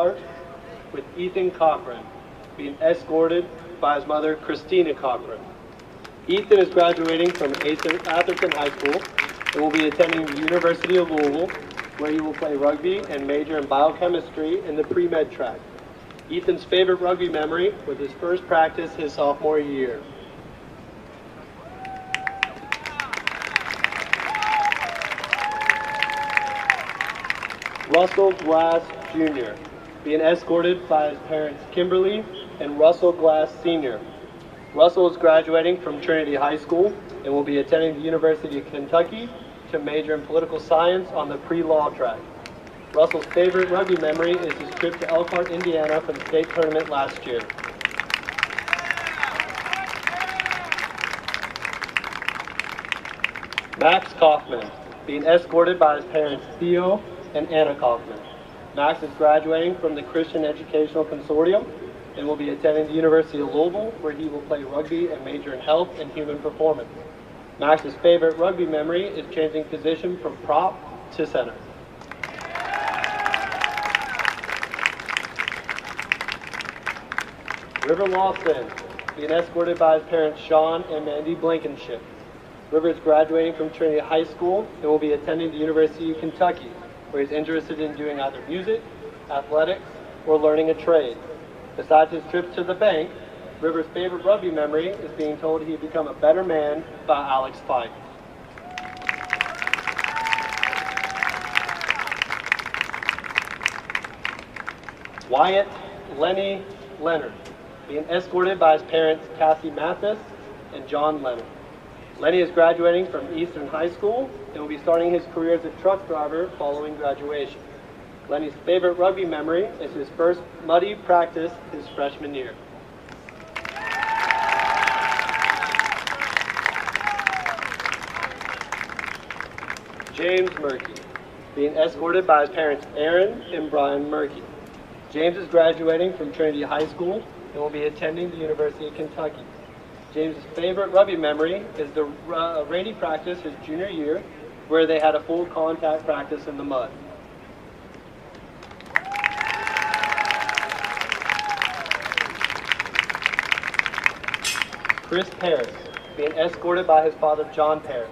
start with Ethan Cochran, being escorted by his mother, Christina Cochran. Ethan is graduating from Atherton High School and will be attending the University of Louisville, where he will play rugby and major in biochemistry in the pre-med track. Ethan's favorite rugby memory was his first practice his sophomore year. Russell Glass Jr., being escorted by his parents Kimberly and Russell Glass Sr. Russell is graduating from Trinity High School and will be attending the University of Kentucky to major in political science on the pre-law track. Russell's favorite rugby memory is his trip to Elkhart, Indiana for the state tournament last year. Max Kaufman, being escorted by his parents Theo and Anna Kaufman. Max is graduating from the Christian Educational Consortium and will be attending the University of Louisville, where he will play rugby and major in health and human performance. Max's favorite rugby memory is changing position from prop to center. River Lawson, being escorted by his parents Sean and Mandy Blankenship. River is graduating from Trinity High School and will be attending the University of Kentucky, where he's interested in doing either music, athletics, or learning a trade. Besides his trips to the bank, River's favorite rugby memory is being told he'd become a better man by Alex Fike. Wyatt Lenny Leonard, being escorted by his parents Cassie Mathis and John Leonard. Lenny is graduating from Eastern High School and will be starting his career as a truck driver following graduation. Lenny's favorite rugby memory is his first muddy practice his freshman year. James Murphy, being escorted by his parents Aaron and Brian Murphy. James is graduating from Trinity High School and will be attending the University of Kentucky. James's favorite rugby memory is the rainy practice his junior year, where they had a full contact practice in the mud. Chris Paris, being escorted by his father John Paris.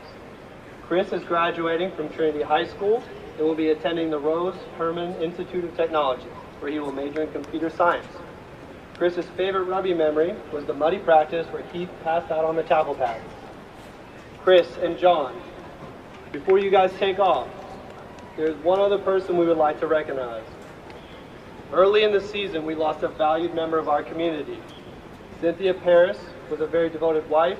Chris is graduating from Trinity High School and will be attending the Rose Herman Institute of Technology, where he will major in computer science. Chris's favorite rugby memory was the muddy practice where Heath passed out on the tackle pads. Chris and John, before you guys take off, there's one other person we would like to recognize. Early in the season, we lost a valued member of our community. Cynthia Paris was a very devoted wife,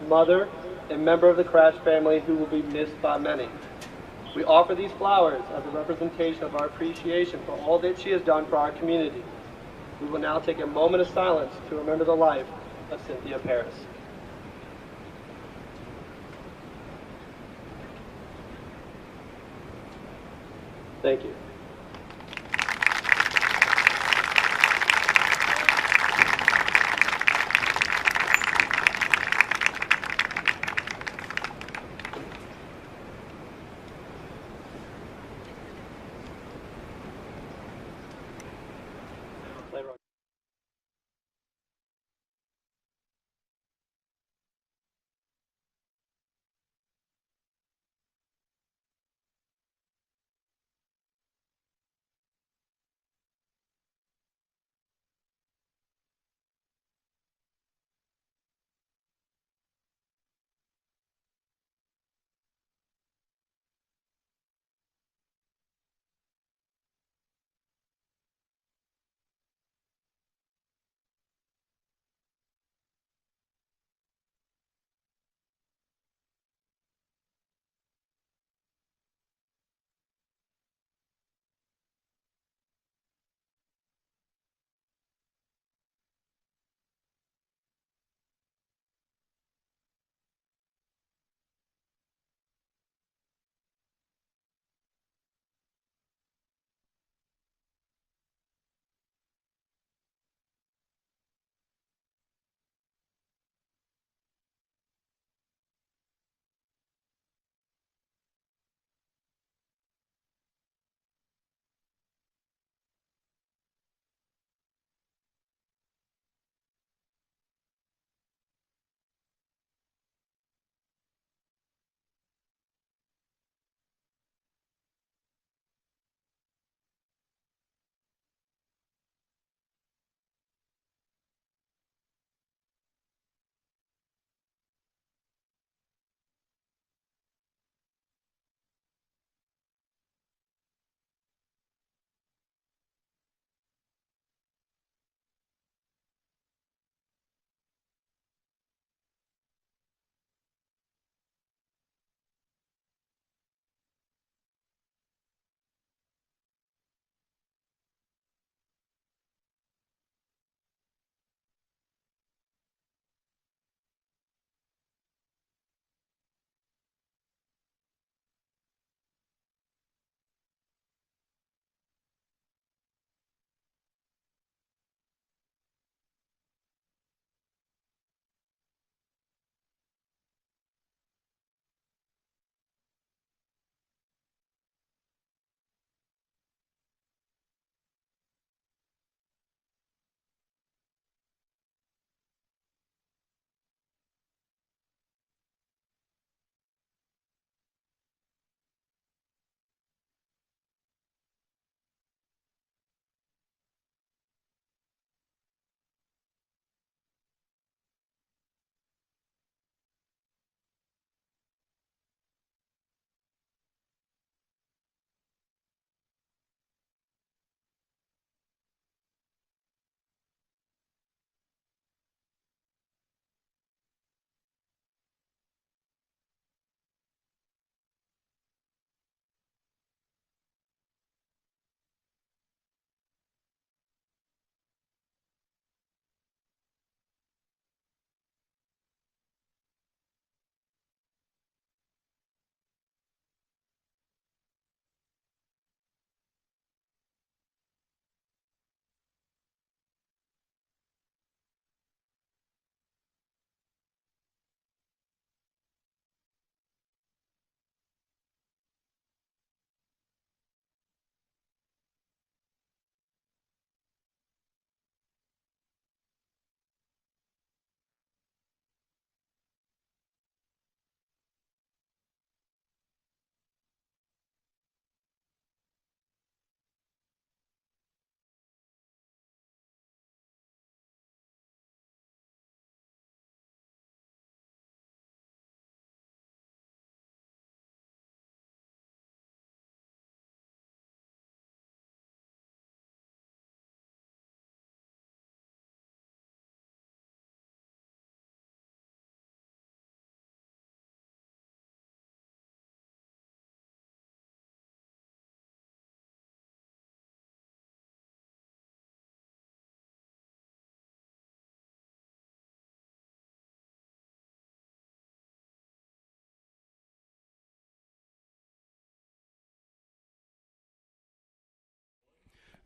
mother, and member of the Crash family who will be missed by many. We offer these flowers as a representation of our appreciation for all that she has done for our community. We will now take a moment of silence to remember the life of Cynthia Paris. Thank you.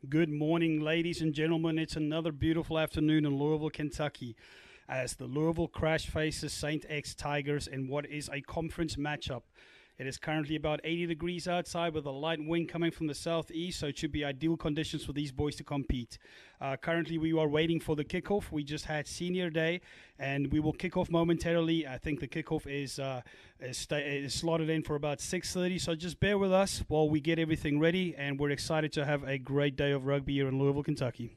Good morning, ladies and gentlemen. It's another beautiful afternoon in Louisville, Kentucky, as the Louisville Crash faces St. X Tigers in what is a conference matchup. It is currently about 80 degrees outside with a light wind coming from the southeast, so it should be ideal conditions for these boys to compete. Currently, we are waiting for the kickoff. We just had senior day, and we will kick off momentarily. I think the kickoff is slotted in for about 6:30, so just bear with us while we get everything ready, and we're excited to have a great day of rugby here in Louisville, Kentucky.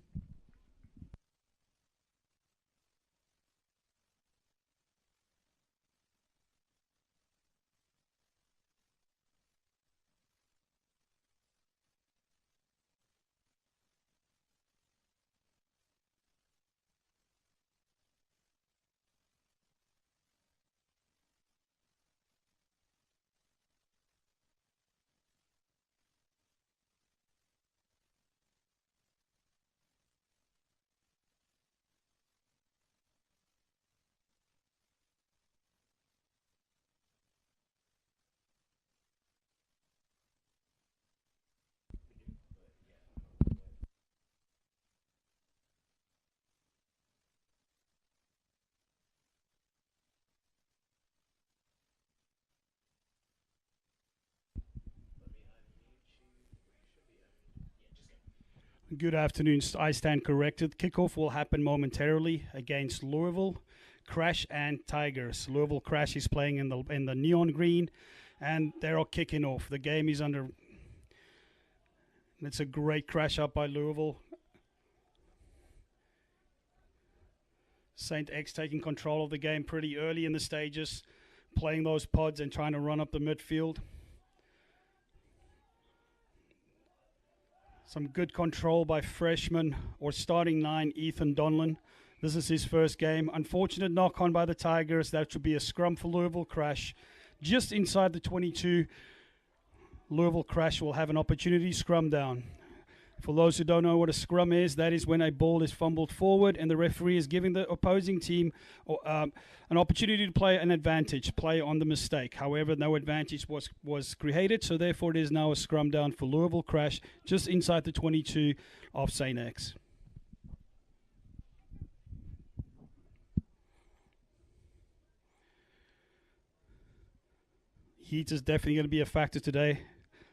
Good afternoon. I stand corrected. Kickoff will happen momentarily against Louisville Crash and Tigers. Louisville Crash is playing in the neon green, and they're all kicking off. The game is under. It's a great crash up by Louisville. St. X taking control of the game pretty early in the stages, playing those pods and trying to run up the midfield. Some good control by freshman or starting 9, Ethan Donlan. This is his first game. Unfortunate knock on by the Tigers. That should be a scrum for Louisville Crash. Just inside the 22, Louisville Crash will have an opportunity to scrum down. For those who don't know what a scrum is, that is when a ball is fumbled forward and the referee is giving the opposing team an opportunity to play an advantage, play on the mistake. However, no advantage was created, so therefore it is now a scrum down for Louisville Crash just inside the 22 of St. X. Heat is definitely going to be a factor today.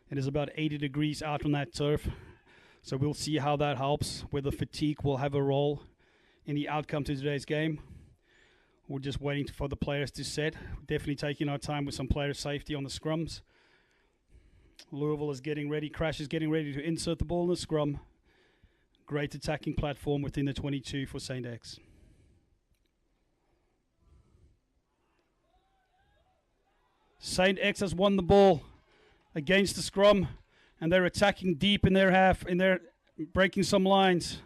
It is about 80 degrees out on that turf. So we'll see how that helps, whether fatigue will have a role in the outcome to today's game. We're just waiting for the players to set. Definitely taking our time with some player safety on the scrums. Louisville is getting ready. Crash is getting ready to insert the ball in the scrum. Great attacking platform within the 22 for St. X. St. X has won the ball against the scrum, and they're attacking deep in their half, breaking some lines.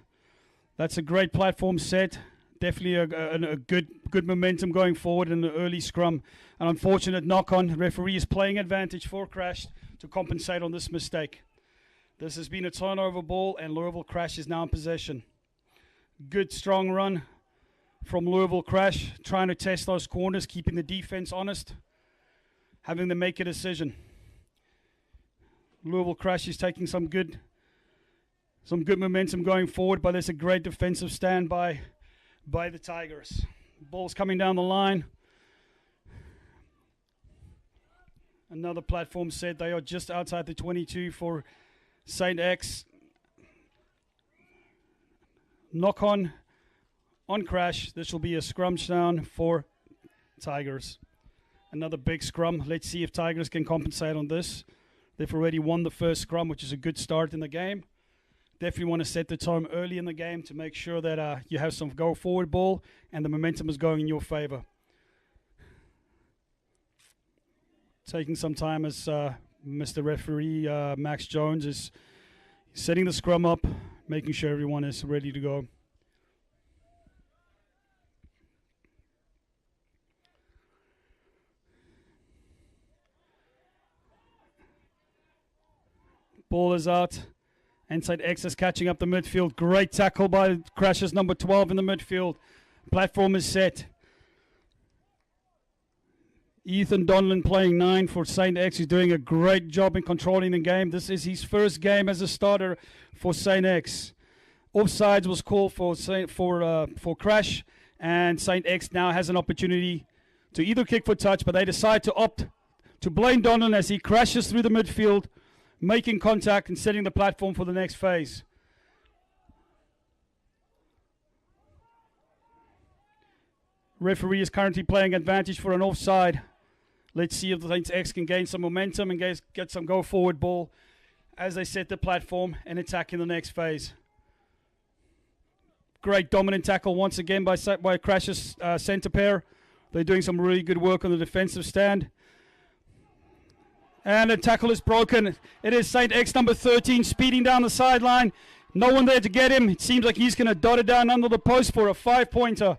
That's a great platform set. Definitely a good momentum going forward in the early scrum. An unfortunate knock-on. The referee is playing advantage for Crash to compensate on this mistake. This has been a turnover ball, and Louisville Crash is now in possession. Good, strong run from Louisville Crash, trying to test those corners, keeping the defense honest, having them make a decision. Louisville Crash is taking some good momentum going forward, but there's a great defensive stand by the Tigers. Ball's coming down the line. Another platform set. They are just outside the 22 for St. X. Knock on Crash. This will be a scrum down for Tigers. Another big scrum. Let's see if Tigers can compensate on this. They've already won the first scrum, which is a good start in the game. Definitely want to set the tone early in the game to make sure that you have some go-forward ball and the momentum is going in your favor. Taking some time as Mr. Referee Max Jones is setting the scrum up, making sure everyone is ready to go. Ball is out. Inside X is catching up the midfield. Great tackle by Crash's number 12 in the midfield. Platform is set. Ethan Donlan playing 9 for St. X. He's doing a great job in controlling the game. This is his first game as a starter for St. X. Offsides was called for Crash, and St. X now has an opportunity to either kick for touch, but they decide to opt to blame Donlan as he crashes through the midfield, making contact and setting the platform for the next phase. Referee is currently playing advantage for an offside. Let's see if the St. X can gain some momentum and get some go-forward ball as they set the platform and attack in the next phase. Great dominant tackle once again by Crash's centre pair. They're doing some really good work on the defensive stand. And the tackle is broken. It is St. X number 13 speeding down the sideline. No one there to get him. It seems like he's going to dot it down under the post for a 5-pointer.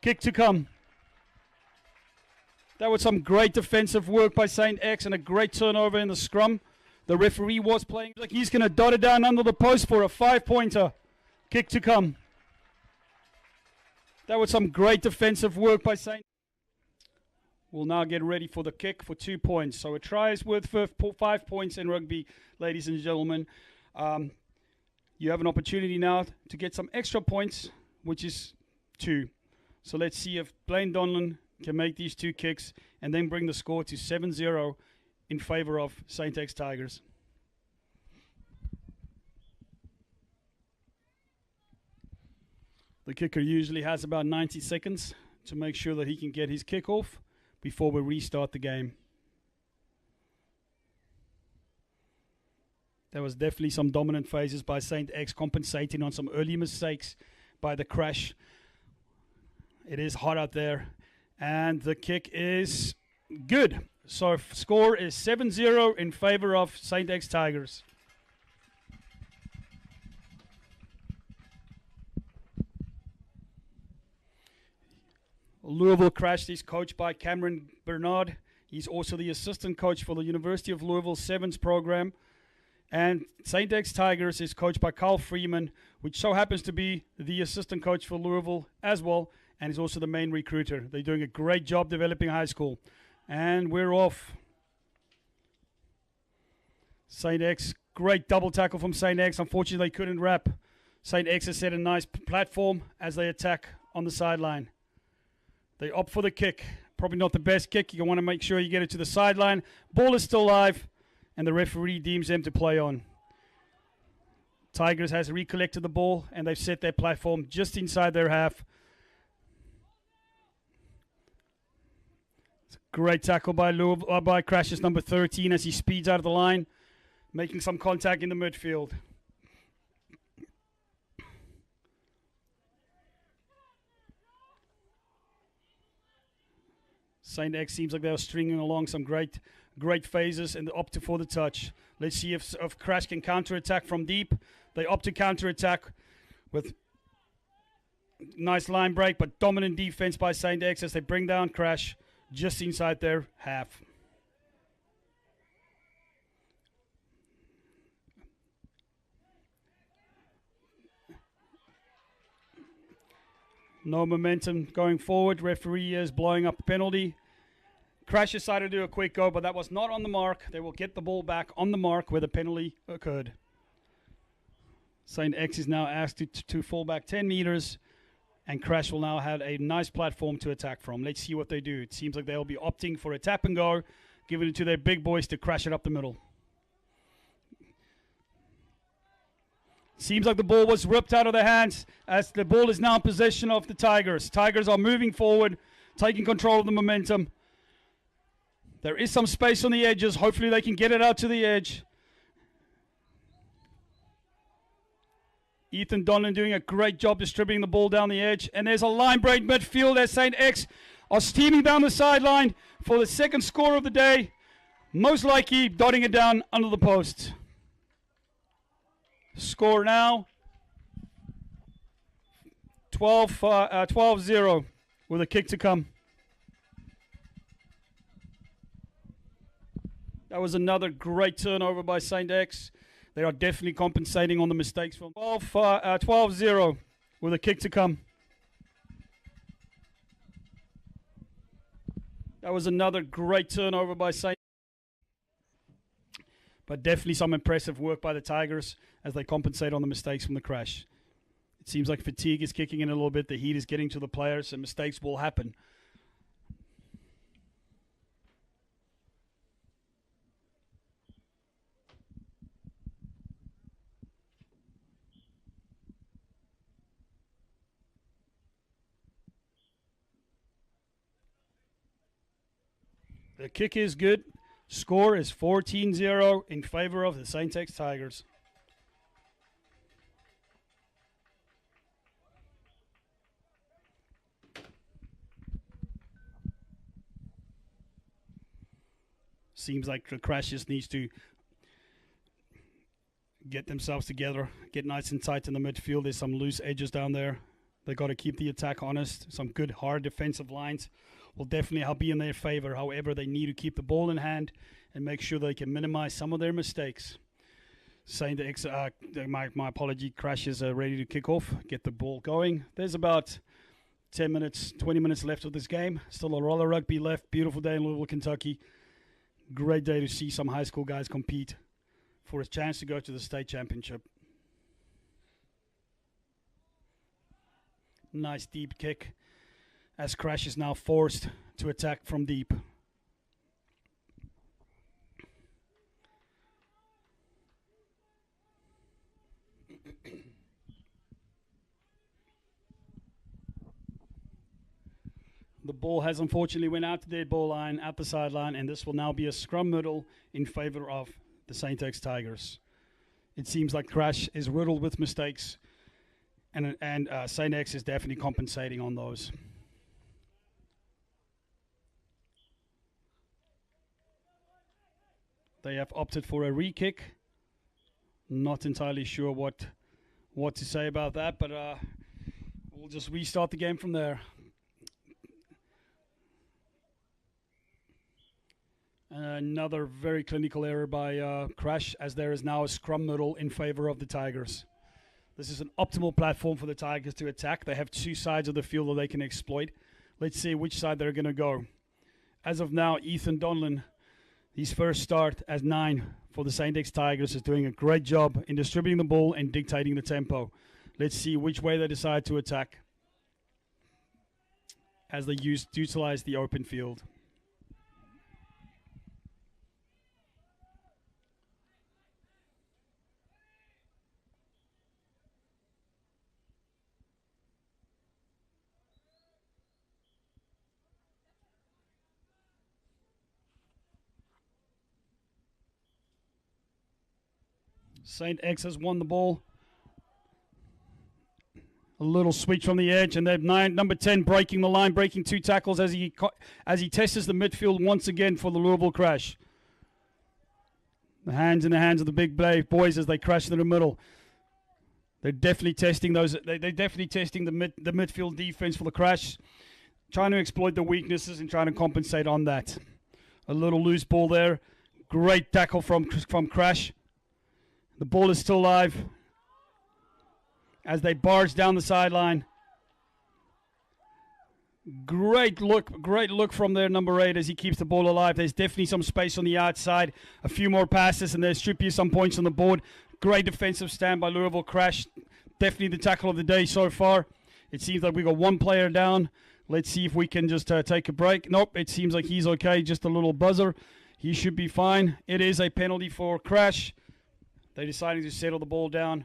Kick to come. That was some great defensive work by St. X and a great turnover in the scrum. The referee was playing like he's going to dot it down under the post for a 5-pointer. Kick to come. That was some great defensive work by St. We'll now get ready for the kick for 2 points. So a try is worth 5 points in rugby, ladies and gentlemen. You have an opportunity now to get some extra points, which is 2. So let's see if Blaine Donlan can make these 2 kicks and then bring the score to 7-0 in favor of St. X Tigers. The kicker usually has about 90 seconds to make sure that he can get his kick off before we restart the game. There was definitely some dominant phases by St. X compensating on some early mistakes by the Crash. It is hot out there, and the kick is good. So score is 7-0 in favor of St. X Tigers. Louisville Crash is coached by Cameron Bernard. He's also the assistant coach for the University of Louisville Sevens program. And St. X Tigers is coached by Carl Freeman, which so happens to be the assistant coach for Louisville as well, and is also the main recruiter. They're doing a great job developing high school. And we're off. St. X, great double tackle from St. X. Unfortunately, they couldn't wrap. St. X has set a nice platform as they attack on the sideline. They opt for the kick. Probably not the best kick. You want to make sure you get it to the sideline. Ball is still live, and the referee deems them to play on. Tigers has recollected the ball, and they've set their platform just inside their half. It's a great tackle by Crash's number 13 as he speeds out of the line, making some contact in the midfield. St. X seems like they were stringing along some great phases and opt for the touch. Let's see if Crash can counter-attack from deep. They opt to counter-attack with nice line break, but dominant defense by St. X as they bring down Crash just inside their half. No momentum going forward. Referee is blowing up a penalty. Crash decided to do a quick go, but that was not on the mark. They will get the ball back on the mark where the penalty occurred. St. X is now asked to fall back 10 meters, and Crash will now have a nice platform to attack from. Let's see what they do. It seems like they'll be opting for a tap and go, giving it to their big boys to crash it up the middle. Seems like the ball was ripped out of their hands as the ball is now in possession of the Tigers. Tigers are moving forward, taking control of the momentum. There is some space on the edges. Hopefully they can get it out to the edge. Ethan Donlan doing a great job distributing the ball down the edge. And there's a line break midfield as St. X are steaming down the sideline for the second score of the day. Most likely dotting it down under the post. Score now 12-0 with a kick to come. That was another great turnover by St. X. They are definitely compensating on the mistakes from 12-0 with a kick to come. That was another great turnover by St. But definitely some impressive work by the Tigers as they compensate on the mistakes from the crash. It seems like fatigue is kicking in a little bit. The heat is getting to the players, and mistakes will happen. The kick is good. Score is 14-0 in favor of the St. X Tigers. Seems like the Crash just needs to get themselves together, get nice and tight in the midfield. There's some loose edges down there. They got to keep the attack honest. Some good, hard defensive lines will definitely help be in their favor. However, they need to keep the ball in hand and make sure they can minimize some of their mistakes. Saying the my apology, Crash is ready to kick off, get the ball going. There's about 10 minutes, 20 minutes left of this game. Still a roller rugby left. Beautiful day in Louisville, Kentucky. Great day to see some high school guys compete for a chance to go to the state championship. Nice deep kick as Crash is now forced to attack from deep. The ball has unfortunately went out to the dead ball line at the sideline, and this will now be a scrum middle in favor of the St. X Tigers. It seems like Crash is riddled with mistakes, and St. X is definitely compensating on those. They have opted for a re-kick. Not entirely sure what to say about that, but we'll just restart the game from there. Another very clinical error by Crash, as there is now a scrum middle in favor of the Tigers. This is an optimal platform for the Tigers to attack. They have two sides of the field that they can exploit. Let's see which side they're going to go. As of now, Ethan Donlan, his first start as 9 for the St. X Tigers, is doing a great job in distributing the ball and dictating the tempo. Let's see which way they decide to attack as they utilize the open field. St. X has won the ball. A little switch from the edge, and they've number 10 breaking the line, breaking 2 tackles as he tests the midfield once again for the Louisville Crash. The hands in the hands of the big boys as they crash in the middle. They're definitely testing those. They're definitely testing the midfield defense for the Crash, trying to exploit the weaknesses and trying to compensate on that. A little loose ball there. Great tackle from Crash. The ball is still live as they barge down the sideline. Great look from their number 8 as he keeps the ball alive. There's definitely some space on the outside. A few more passes and they strip you some points on the board. Great defensive stand by Louisville Crash. Definitely the tackle of the day so far. It seems like we got one player down. Let's see if we can just take a break. Nope, it seems like he's okay. Just a little buzzer. He should be fine. It is a penalty for Crash. They're deciding to settle the ball down.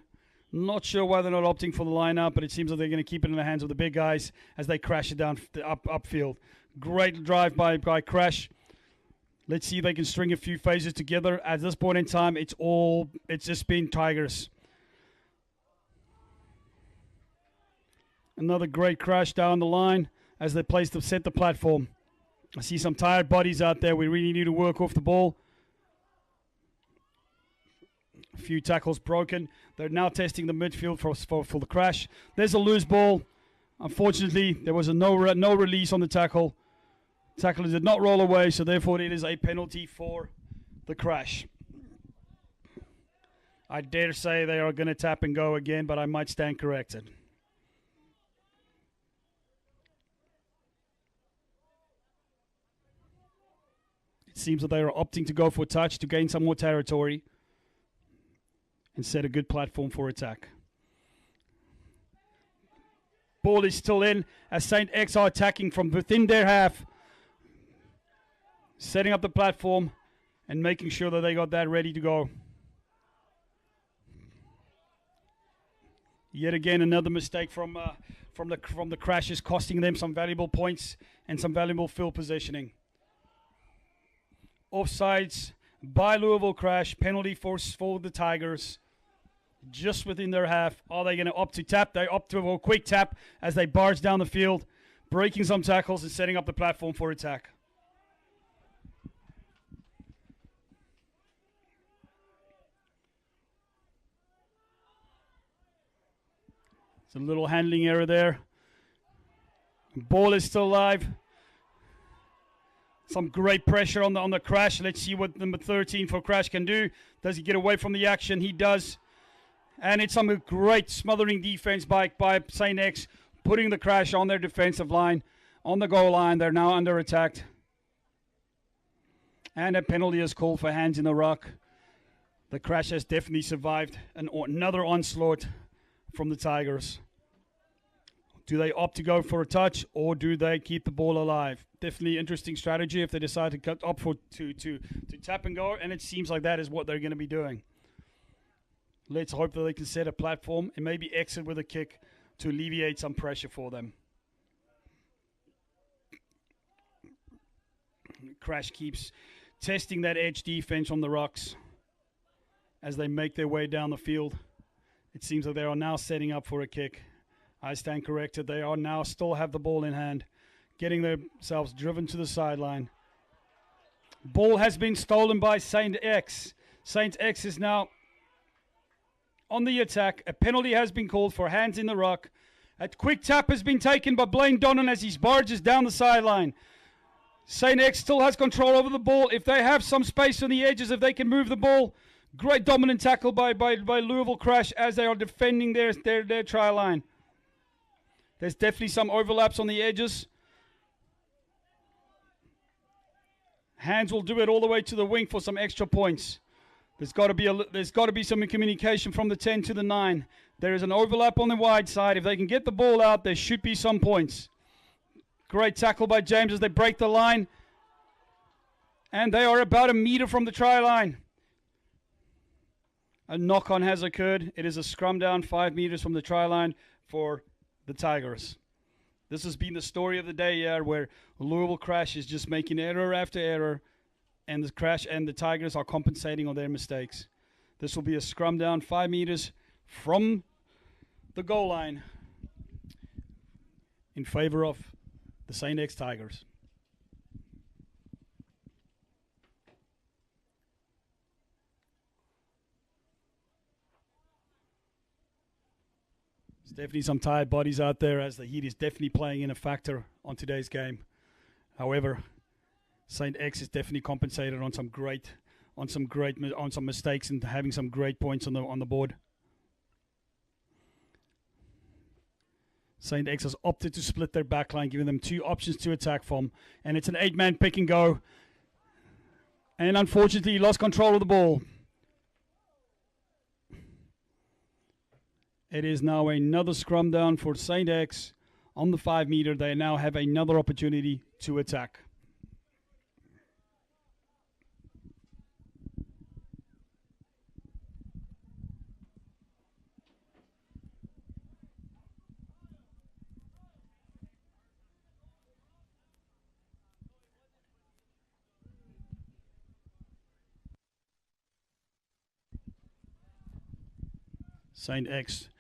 Not sure why they're not opting for the line-out, but it seems like they're going to keep it in the hands of the big guys as they crash it down upfield. Great drive by Crash. Let's see if they can string a few phases together. At this point in time, it's just been Tigers. Another great crash down the line as they set the platform. I see some tired bodies out there. We really need to work off the ball. A few tackles broken. They're now testing the midfield for the Crash. There's a loose ball. Unfortunately, there was a no release on the tackle. Tackler did not roll away, so therefore it is a penalty for the Crash. I dare say they are going to tap and go again, but I might stand corrected. It seems that they are opting to go for a touch to gain some more territory and set a good platform for attack. Ball is still in as St. X are attacking from within their half, setting up the platform and making sure that they got that ready to go. Yet again, another mistake from the crashes, costing them some valuable points and some valuable field positioning. Offsides by Louisville crash, penalty for the Tigers. Just within their half. Are they going to opt to tap? They opt to a quick tap as they barge down the field, breaking some tackles and setting up the platform for attack. It's a little handling error there. Ball is still alive. Some great pressure on the crash. Let's see what number 13 for Crash can do. Does he get away from the action? He does. And it's some great smothering defense by St. X, putting the Crash on their defensive line, on the goal line. They're now under attack. And a penalty is called for hands in the ruck. The Crash has definitely survived another onslaught from the Tigers. Do they opt to go for a touch, or do they keep the ball alive? Definitely interesting strategy if they decide to cut up to tap and go, and it seems like that is what they're going to be doing. Let's hope that they can set a platform and maybe exit with a kick to alleviate some pressure for them. Crash keeps testing that edge defense on the rocks as they make their way down the field. It seems like they are now setting up for a kick. I stand corrected. They are now still have the ball in hand, getting themselves driven to the sideline. Ball has been stolen by St. X. St. X is now on the attack. A penalty has been called for hands in the ruck. A quick tap has been taken by Blaine Donnan as he barges down the sideline. St. X still has control over the ball. If they have some space on the edges, if they can move the ball, great dominant tackle by Louisville Crash as they are defending their try line. There's definitely some overlaps on the edges. Hands will do it all the way to the wing for some extra points. There's got to be some communication from the 10 to the 9. There is an overlap on the wide side. If they can get the ball out, there should be some points. Great tackle by James as they break the line. And they are about a meter from the try line. A knock-on has occurred. It is a scrum down 5 meters from the try line for the Tigers. This has been the story of the day here, where Louisville Crash is just making error after error, and the Crash and the Tigers are compensating on their mistakes. This will be a scrum down 5 meters from the goal line in favor of the St. X Tigers. Definitely some tired bodies out there, as the heat is definitely playing in a factor on today's game. However, St. X is definitely compensated on some mistakes and having some great points on the board. St. X has opted to split their backline, giving them 2 options to attack from, and it's an 8-man pick and go. And unfortunately, he lost control of the ball. It is now another scrum down for St. X on the 5 meter. They now have another opportunity to attack. St. X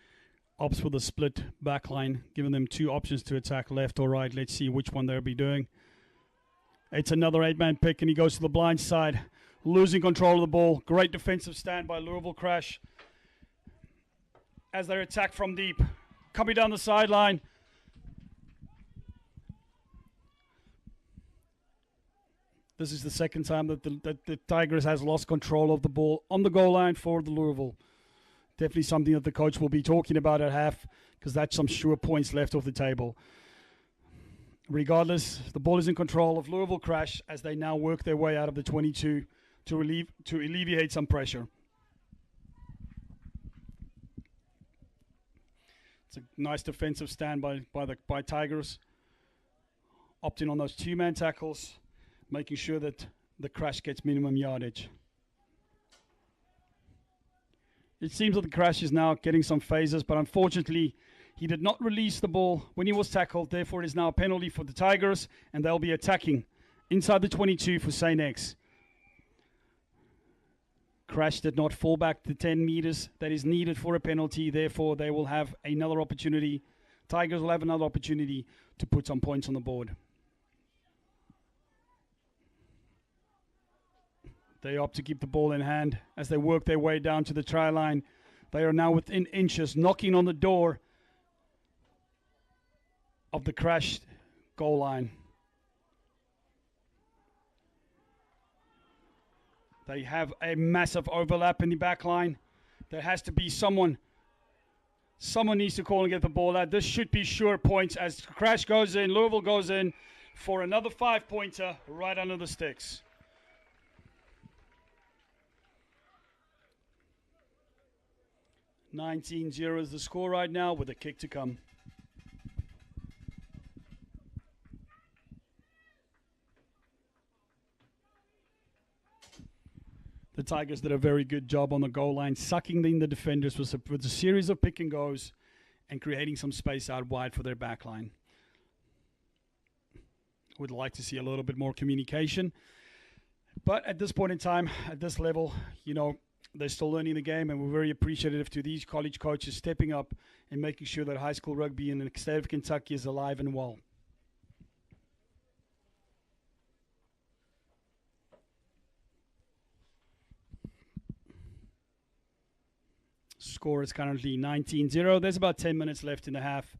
opts for the split back line, giving them 2 options to attack, left or right. Let's see which one they'll be doing. It's another 8-man pick, and he goes to the blind side, losing control of the ball. Great defensive stand by Louisville Crash as they attack from deep. Coming down the sideline. This is the second time that the Tigers has lost control of the ball on the goal line for the Louisville. Definitely something that the coach will be talking about at half, because that's some sure points left off the table. Regardless, the ball is in control of Louisville Crash as they now work their way out of the 22 to alleviate some pressure. It's a nice defensive stand by Tigers, opting on those two-man tackles, making sure that the Crash gets minimum yardage. It seems that the Crash is now getting some phases, but unfortunately, he did not release the ball when he was tackled. Therefore, it is now a penalty for the Tigers, and they'll be attacking inside the 22 for St. X. Crash did not fall back the 10 meters that is needed for a penalty. Therefore, they will have another opportunity. Tigers will have another opportunity to put some points on the board. They opt to keep the ball in hand as they work their way down to the try line. They are now within inches, knocking on the door of the Crash goal line. They have a massive overlap in the back line. There has to be someone. Someone needs to call and get the ball out. This should be sure points as Crash goes in. Louisville goes in for another 5-pointer right under the sticks. (19-0) is the score right now with a kick to come. The Tigers did a very good job on the goal line, sucking in the defenders with a series of pick and goes and creating some space out wide for their back line. Would like to see a little bit more communication. But at this point in time, at this level, they're still learning the game, and we're very appreciative to these college coaches stepping up and making sure that high school rugby in the state of Kentucky is alive and well. Score is currently 19-0. There's about 10 minutes left in the half.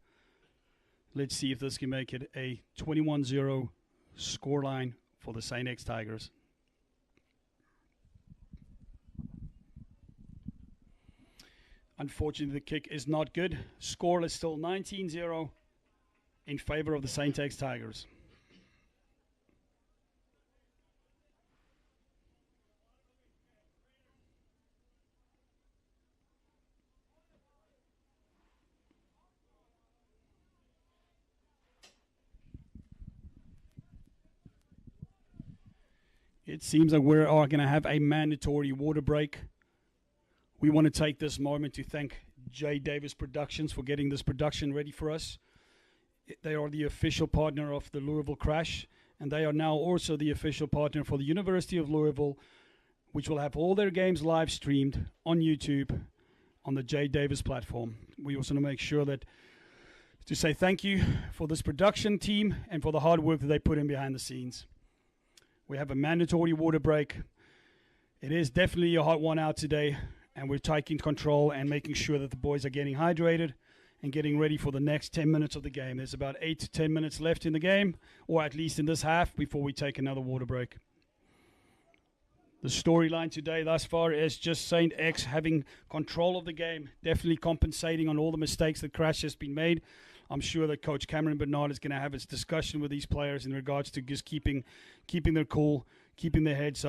Let's see if this can make it a 21-0 scoreline for the St. X Tigers. Unfortunately, the kick is not good. Score is still 19-0 in favor of the St. X Tigers. It seems like we are going to have a mandatory water break. We want to take this moment to thank J. Davis Productions for getting this production ready for us. They are the official partner of the Louisville Crash, and they are now also the official partner for the University of Louisville, which will have all their games live streamed on YouTube on the J. Davis platform. We also want to make sure to say thank you for this production team and for the hard work that they put in behind the scenes. We have a mandatory water break. It is definitely a hot one out today, and we're taking control and making sure that the boys are getting hydrated and getting ready for the next 10 minutes of the game. There's about 8 to 10 minutes left in the game, or at least in this half, before we take another water break. The storyline today thus far is just St. X having control of the game, definitely compensating on all the mistakes that Crash has been made. I'm sure that Coach Cameron Bernard is going to have his discussion with these players in regards to just keeping their cool, keeping their heads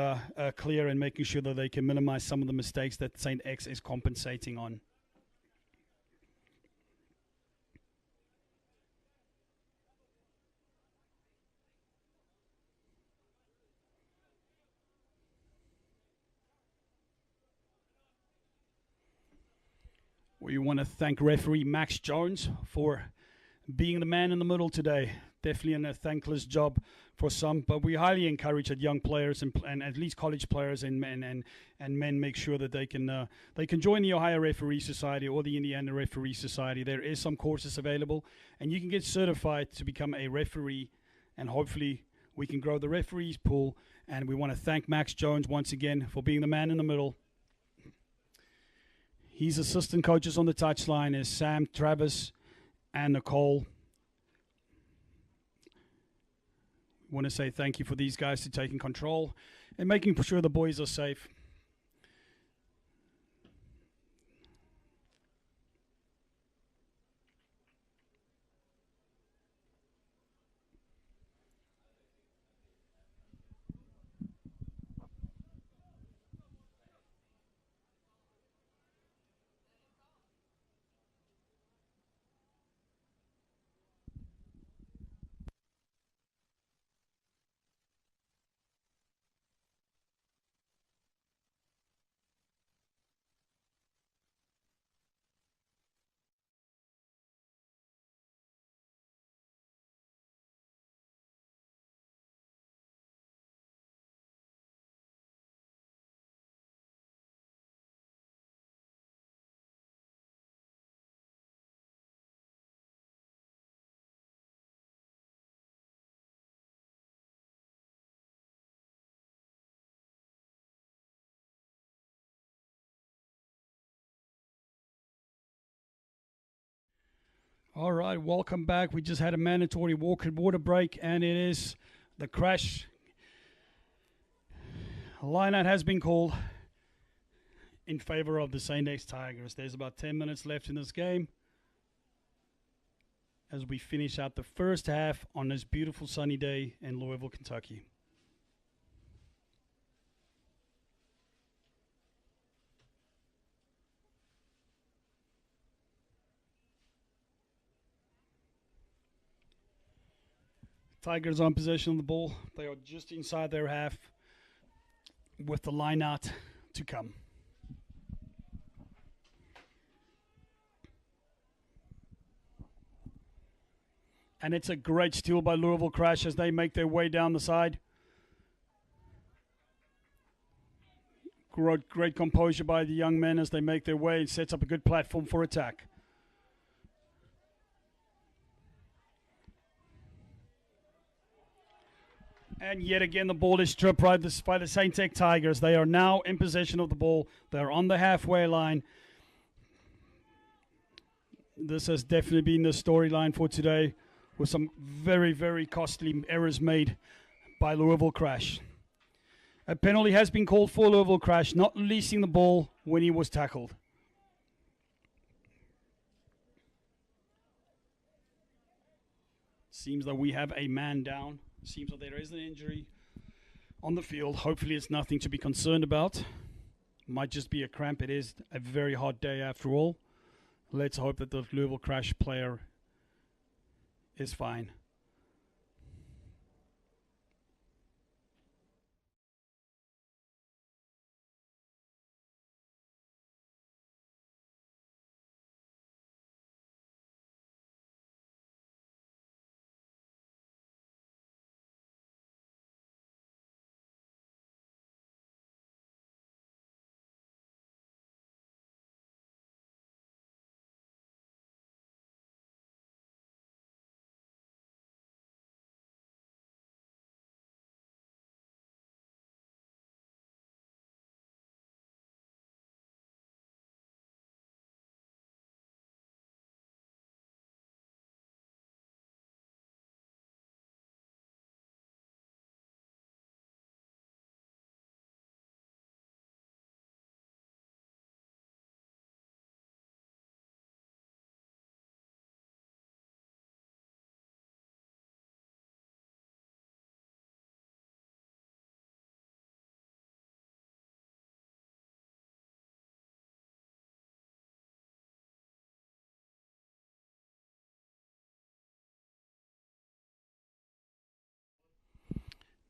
clear, and making sure that they can minimize some of the mistakes that St. X is compensating on. We want to thank referee Max Jones for being the man in the middle today. Definitely a thankless job for some, but we highly encourage that young players and at least college players and men make sure that they can join the Ohio Referee Society or the Indiana Referee Society. There is some courses available, and you can get certified to become a referee, and hopefully we can grow the referees pool. And we want to thank Max Jones once again for being the man in the middle. His assistant coaches on the touchline is Sam, Travis, and Nicole. I want to say thank you for these guys for taking control and making sure the boys are safe. All right, welcome back. We just had a mandatory water break, and it is the Crash. Lineout has been called in favor of the St. X Tigers. There's about 10 minutes left in this game as we finish out the first half on this beautiful sunny day in Louisville, Kentucky. Tigers on possession of the ball. They are just inside their half with the line out to come. And it's a great steal by Louisville Crash as they make their way down the side. Great composure by the young men as they make their way. It sets up a good platform for attack. And yet again, the ball is stripped by the St. X Tigers. They are now in possession of the ball. They're on the halfway line. This has definitely been the storyline for today, with some very, very costly errors made by Louisville Crash. A penalty has been called for Louisville Crash, not releasing the ball when he was tackled. Seems that we have a man down. Seems that there is an injury on the field. Hopefully it's nothing to be concerned about. Might just be a cramp. It is a very hot day after all. Let's hope that the Louisville Crash player is fine.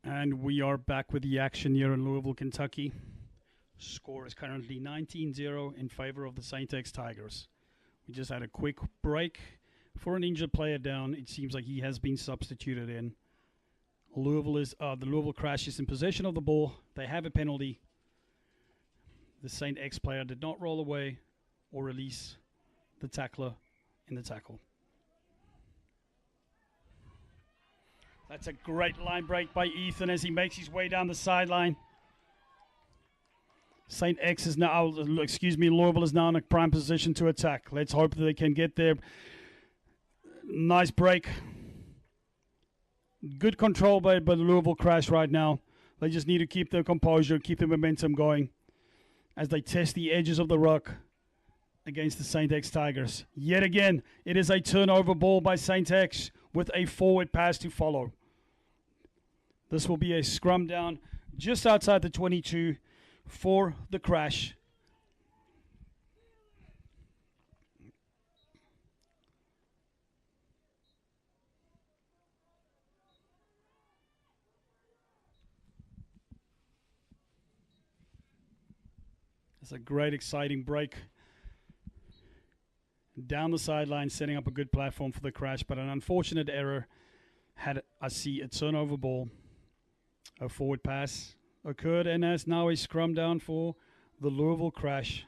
And we are back with the action here in Louisville, Kentucky. Score is currently 19-0 in favor of the St. X Tigers. We just had a quick break for an injured player down. It seems like he has been substituted in. The Louisville Crash is in possession of the ball. They have a penalty. The St. X player did not roll away or release the tackler in the tackle. That's a great line break by Ethan as he makes his way down the sideline. Louisville is now in a prime position to attack. Let's hope that they can get there. Nice break. Good control by the Louisville Crash right now. They just need to keep their composure, keep the momentum going as they test the edges of the ruck against the St. X Tigers. Yet again, it is a turnover ball by St. X with a forward pass to follow. This will be a scrum down just outside the 22 for the Crash. It's a great, exciting break down the sideline, setting up a good platform for the Crash, but an unfortunate error had a turnover ball. A forward pass occurred, and as now a scrum down for the Louisville Crash.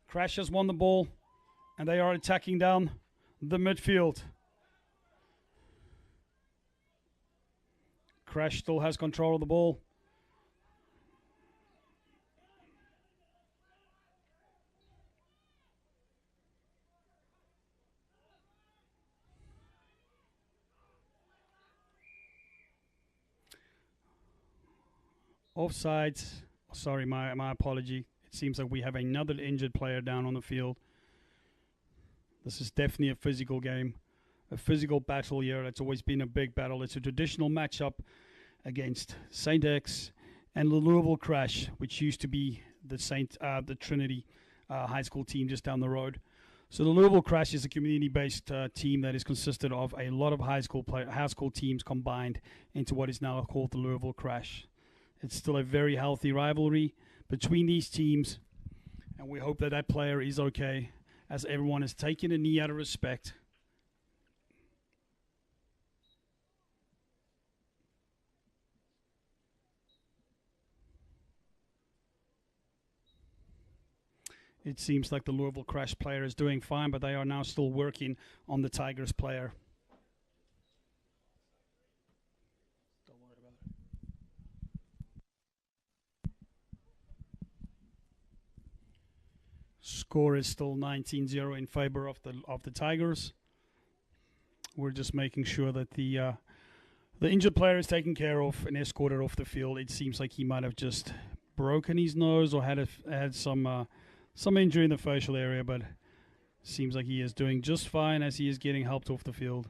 Crash has won the ball, and they are attacking down the midfield. Crash still has control of the ball. Offsides. Sorry, my apology. It seems like we have another injured player down on the field. This is definitely a physical game, a physical battle here. It's always been a big battle. It's a traditional matchup against Saint X and the Louisville Crash, which used to be the Trinity high school team just down the road. So the Louisville Crash is a community-based team that is consisted of a lot of high school teams combined into what is now called the Louisville Crash. It's still a very healthy rivalry between these teams, and we hope that that player is okay, as everyone is taking a knee out of respect. It seems like the Louisville Crash player is doing fine, but they are now still working on the Tigers player. Don't worry about it. Score is still 19-0 in favor of the Tigers. We're just making sure that the injured player is taken care of and escorted off the field. It seems like he might have just broken his nose or had some injury in the facial area, but seems like he is doing just fine as he is getting helped off the field.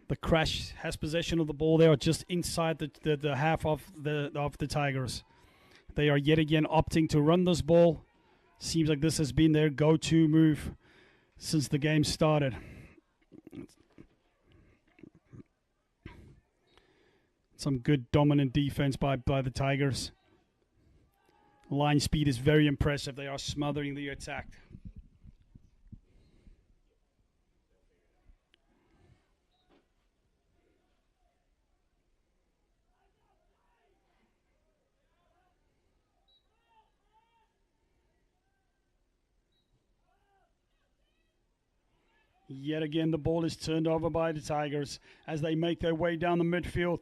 The Crash has possession of the ball. They are just inside the half of the Tigers. They are yet again opting to run this ball. Seems like this has been their go-to move since the game started. Some good dominant defense by the Tigers. Line speed is very impressive. They are smothering the attack. Yet again, the ball is turned over by the Tigers as they make their way down the midfield.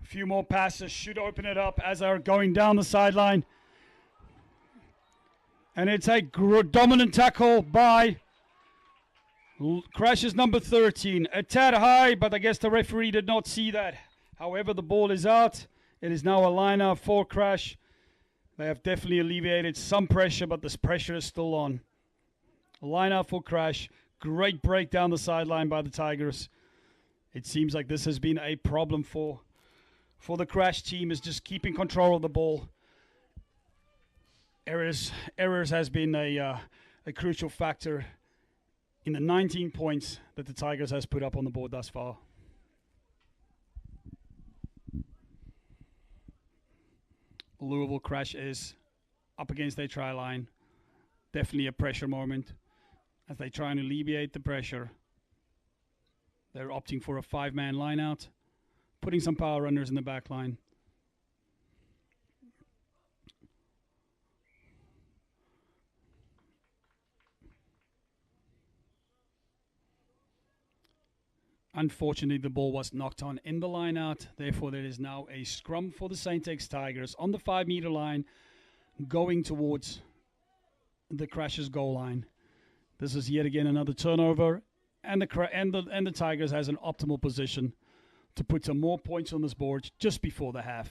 A few more passes should open it up as they're going down the sideline. And it's a dominant tackle by Crash's number 13. A tad high, but I guess the referee did not see that. However, the ball is out. It is now a line out for Crash. They have definitely alleviated some pressure, but this pressure is still on. A line out for Crash. Great break down the sideline by the Tigers. It seems like this has been a problem for the Crash team, is just keeping control of the ball. Errors has been a crucial factor in the 19 points that the Tigers has put up on the board thus far. Louisville Crash is up against their try line. Definitely a pressure moment as they try and alleviate the pressure. They're opting for a 5-man line out, putting some power runners in the back line. Unfortunately, the ball was knocked on in the line out. Therefore, there is now a scrum for the Saint X Tigers on the 5-meter line, going towards the Crash's goal line. This is yet again another turnover, and the Tigers has an optimal position to put some more points on this board just before the half.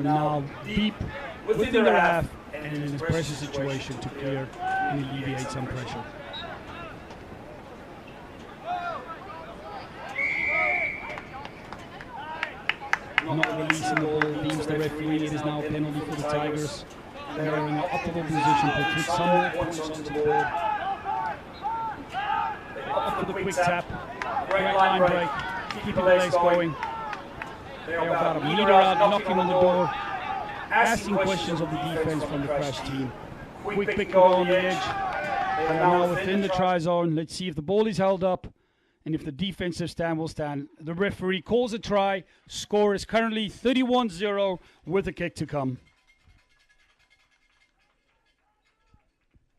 are now deep within their half and in a pressure situation to clear and alleviate some pressure. Not releasing the ball deems the referee. It is now a penalty for the Tigers. They are in an optimal position to put some more points on the board. Off with the quick tap, great line break, keep the legs going. They are about a meter out, knocking on the door, asking questions of the defense from the Crash team. Quick pick goal on the edge. They are now within the try zone. Let's see if the ball is held up and if the defensive stand will stand. The referee calls a try. Score is currently 31-0 with a kick to come.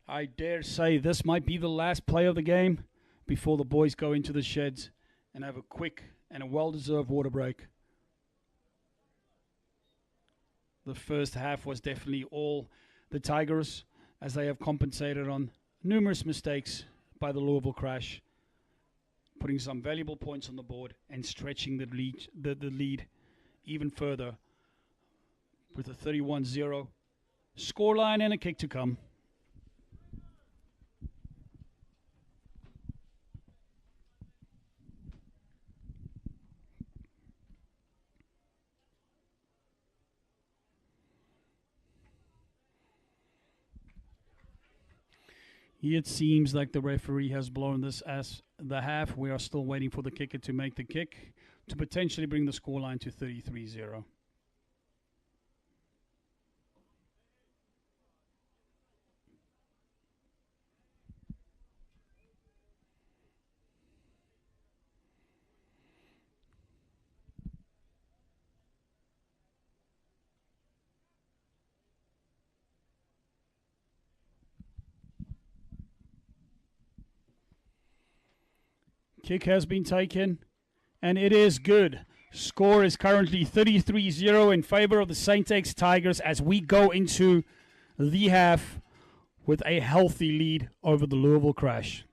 I dare say this might be the last play of the game before the boys go into the sheds and have a quick and a well-deserved water break. The first half was definitely all the Tigers, as they have compensated on numerous mistakes by the Louisville Crash, putting some valuable points on the board and stretching the lead even further with a 31-0 scoreline and a kick to come. It seems like the referee has blown this as the half. We are still waiting for the kicker to make the kick to potentially bring the scoreline to 33-0. Kick has been taken, and it is good. Score is currently 33-0 in favor of the St. X Tigers as we go into the half with a healthy lead over the Louisville Crash.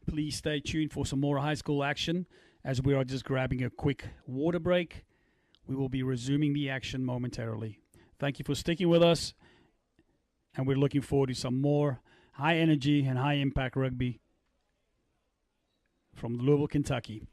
Please stay tuned for some more high school action as we are just grabbing a quick water break. We will be resuming the action momentarily. Thank you for sticking with us, and we're looking forward to some more high energy and high impact rugby from Louisville, Kentucky.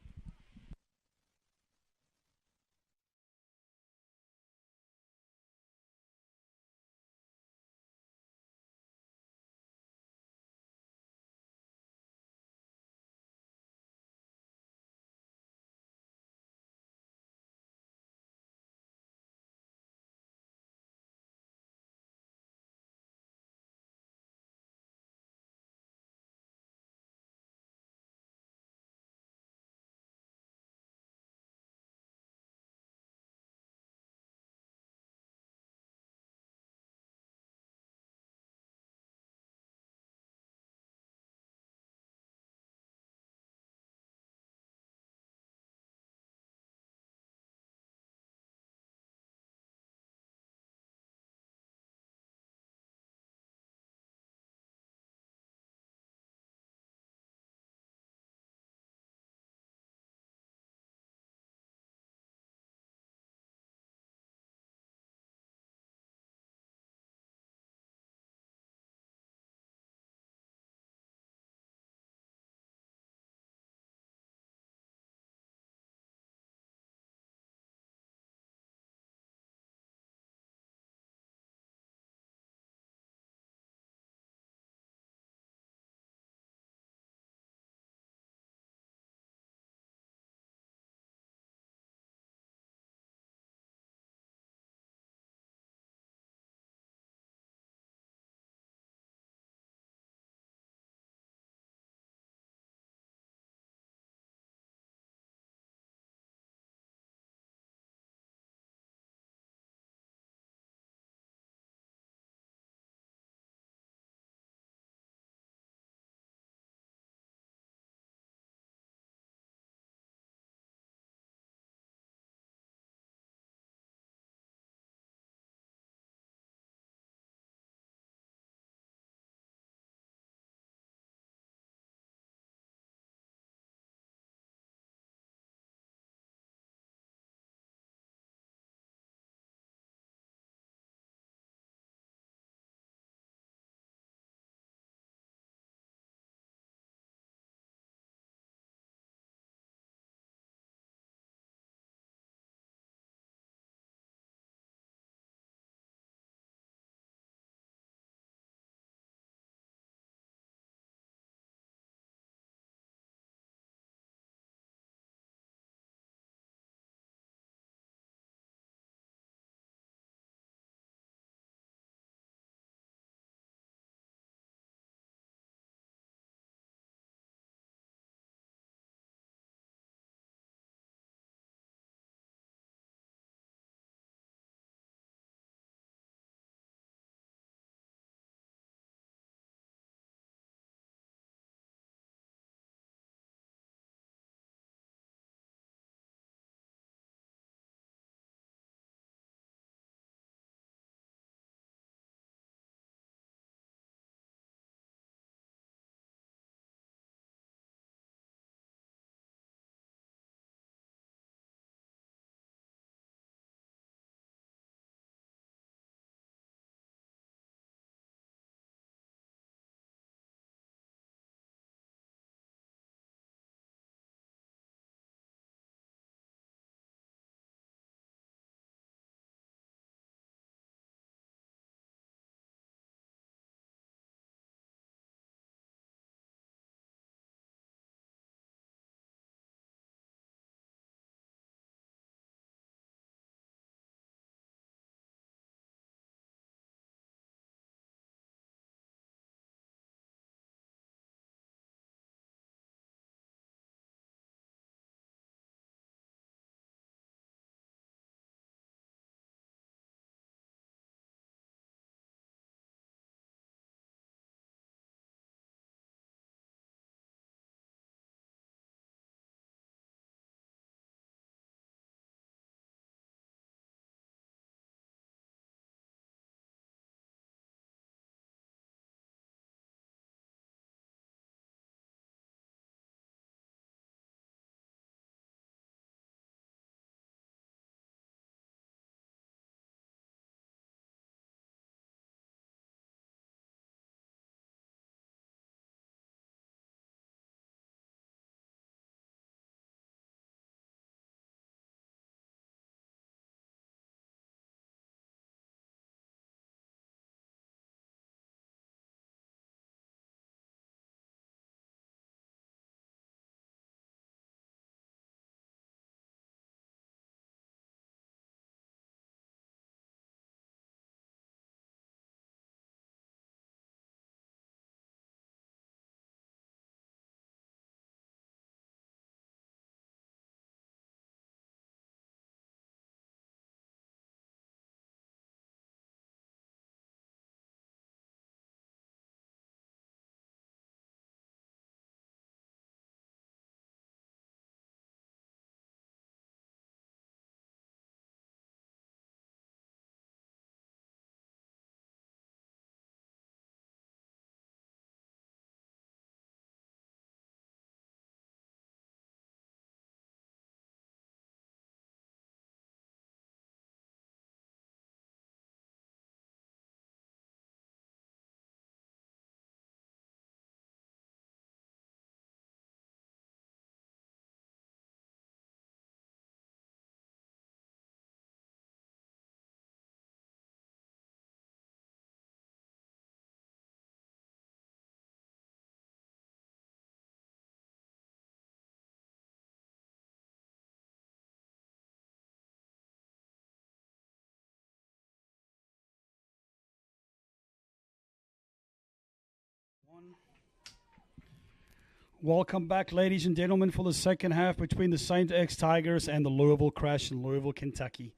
Welcome back, ladies and gentlemen, for the second half between the St. X Tigers and the Louisville Crash in Louisville, Kentucky.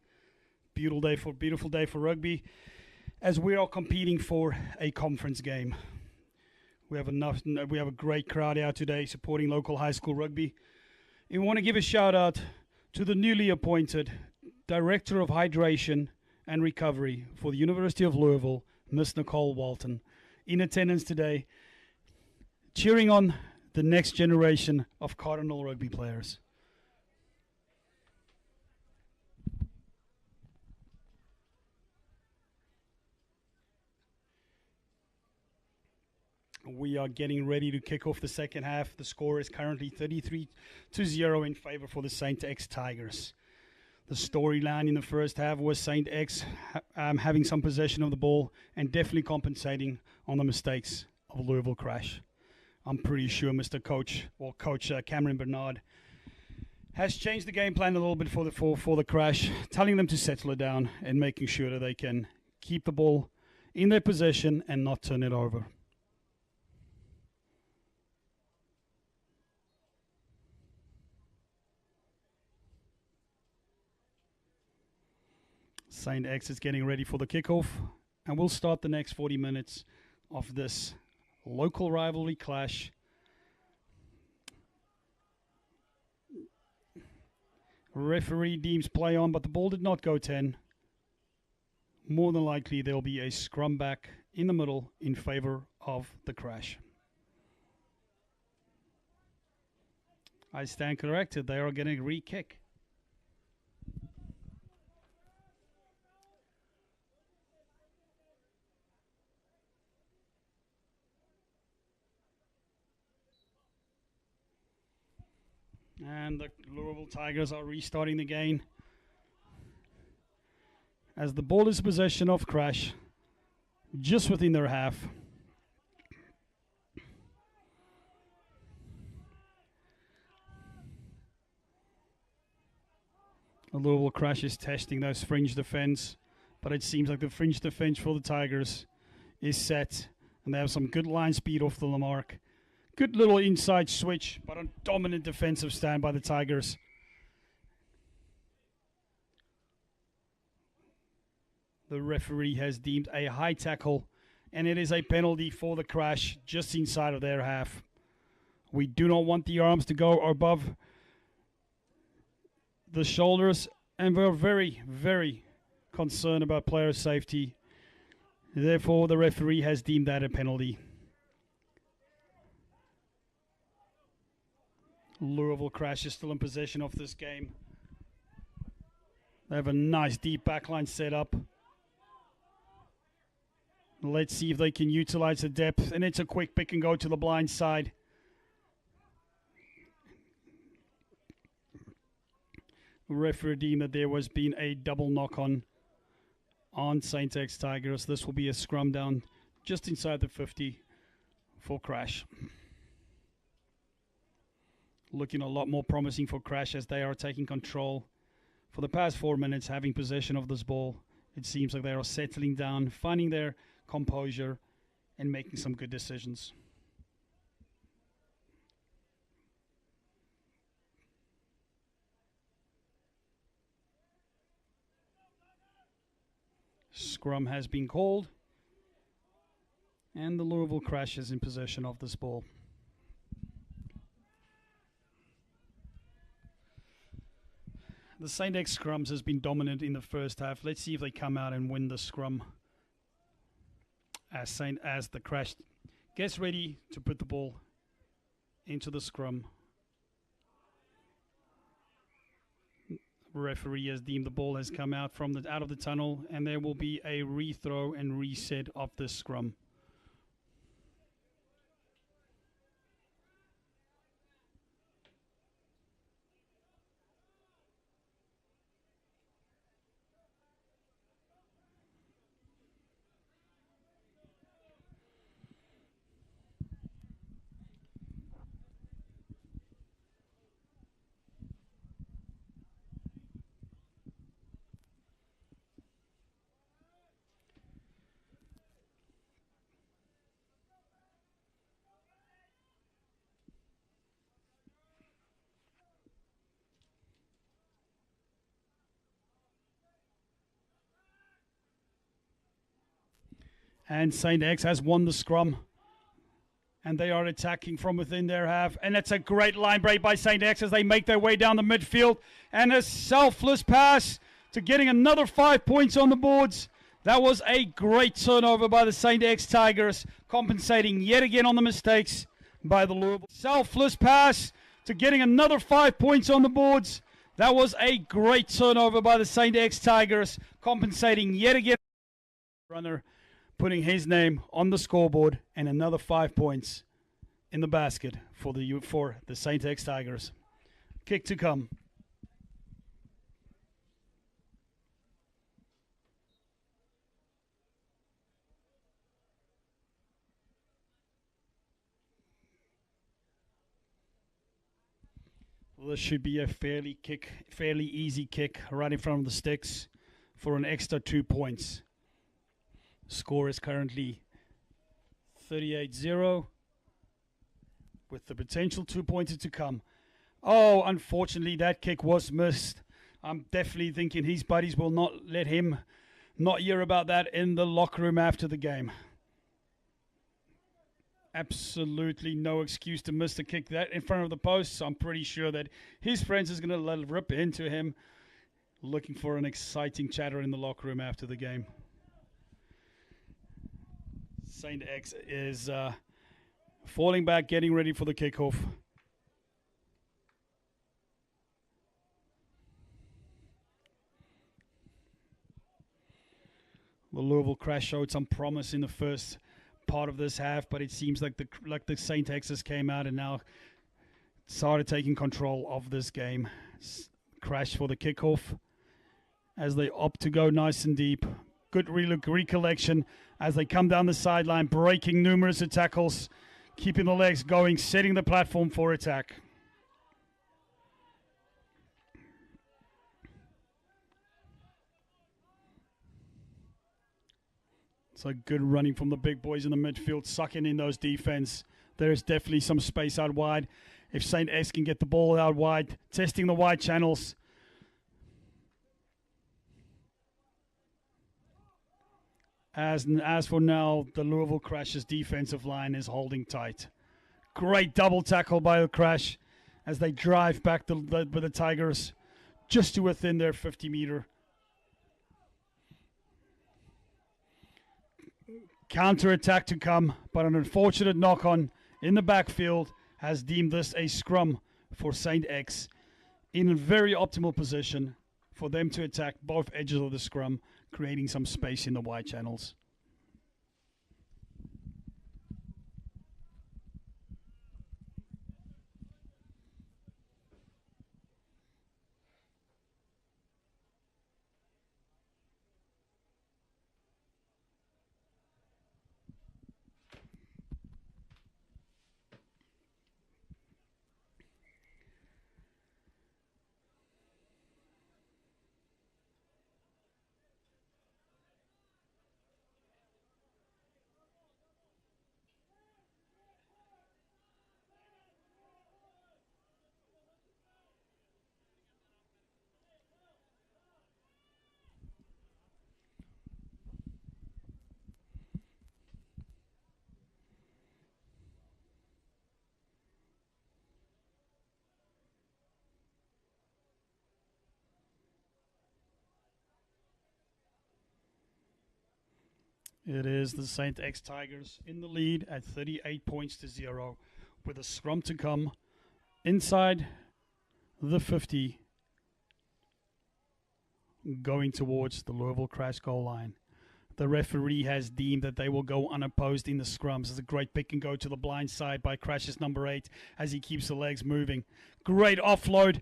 Beautiful day for rugby, as we are competing for a conference game. We have a great crowd out today supporting local high school rugby. And we want to give a shout out to the newly appointed Director of Hydration and Recovery for the University of Louisville, Miss Nicole Walton, in attendance today, cheering on the next generation of Cardinal rugby players. We are getting ready to kick off the second half. The score is currently 33-0 in favor for the St. X Tigers. The storyline in the first half was St. X having some possession of the ball and definitely compensating on the mistakes of Louisville Crash. I'm pretty sure Coach Cameron Bernard has changed the game plan a little bit for the Crash, telling them to settle it down and making sure that they can keep the ball in their possession and not turn it over. St. X is getting ready for the kickoff, and we'll start the next 40 minutes of this local rivalry clash. Referee deems play on, but the ball did not go 10. More than likely, there'll be a scrum back in the middle in favor of the Crash. I stand corrected. They are getting a re-kick. And the Louisville Tigers are restarting the game as the ball is possession of Crash just within their half. The Louisville Crash is testing those fringe defense, but it seems like the fringe defense for the Tigers is set, and they have some good line speed off the mark. Good little inside switch, but a dominant defensive stand by the Tigers. The referee has deemed a high tackle, and it is a penalty for the Crash just inside of their half. We do not want the arms to go above the shoulders, and we're very, very concerned about player safety. Therefore, the referee has deemed that a penalty. Louisville Crash is still in possession of this game. They have a nice deep backline set up. Let's see if they can utilize the depth. And it's a quick pick and go to the blind side. The referee deemed that there was been a double knock on St. X Tigers. This will be a scrum down just inside the 50 for Crash. Looking a lot more promising for Crash as they are taking control. For the past 4 minutes, having possession of this ball, it seems like they are settling down, finding their composure, and making some good decisions. Scrum has been called, and the Louisville Crash is in possession of this ball. The St. X scrums has been dominant in the first half. Let's see if they come out and win the scrum as the Crash gets ready to put the ball into the scrum. Referee has deemed the ball has come out out of the tunnel, and there will be a rethrow and reset of the scrum. And St. X has won the scrum. And they are attacking from within their half. And it's a great line break by St. X as they make their way down the midfield. And a selfless pass to getting another 5 points on the boards. That was a great turnover by the St. X Tigers, compensating yet again on the mistakes by the Louisville. Selfless pass to getting another 5 points on the boards. That was a great turnover by the St. X Tigers, compensating yet again. Runner putting his name on the scoreboard and another 5 points in the basket for the St. X Tigers. Kick to come. Well, this should be a fairly easy kick right in front of the sticks for an extra 2 points. Score is currently 38-0 with the potential 2 points to come. Oh, unfortunately, that kick was missed. I'm definitely thinking his buddies will not let him not hear about that in the locker room after the game. Absolutely no excuse to miss the kick that in front of the post. So I'm pretty sure that his friends is going to let it rip into him, looking for an exciting chatter in the locker room after the game. St. X is falling back, getting ready for the kickoff. The Louisville Crash showed some promise in the first part of this half, but it seems like the St. X's came out and now started taking control of this game. Crash for the kickoff as they opt to go nice and deep. Good recollection as they come down the sideline, breaking numerous tackles, keeping the legs going, setting the platform for attack. So good running from the big boys in the midfield, sucking in those defense. There's definitely some space out wide. If St. X can get the ball out wide, testing the wide channels. As for now, the Louisville Crash's defensive line is holding tight. Great double tackle by the Crash as they drive back the Tigers just to within their 50-meter. Counter-attack to come, but an unfortunate knock-on in the backfield has deemed this a scrum for St. X in a very optimal position for them to attack both edges of the scrum, creating some space in the wide channels. It is the St. X Tigers in the lead at 38 points to 0 with a scrum to come inside the 50 going towards the Louisville Crash goal line. The referee has deemed that they will go unopposed in the scrums. It's a great pick and go to the blind side by Crash's number 8 as he keeps the legs moving. Great offload.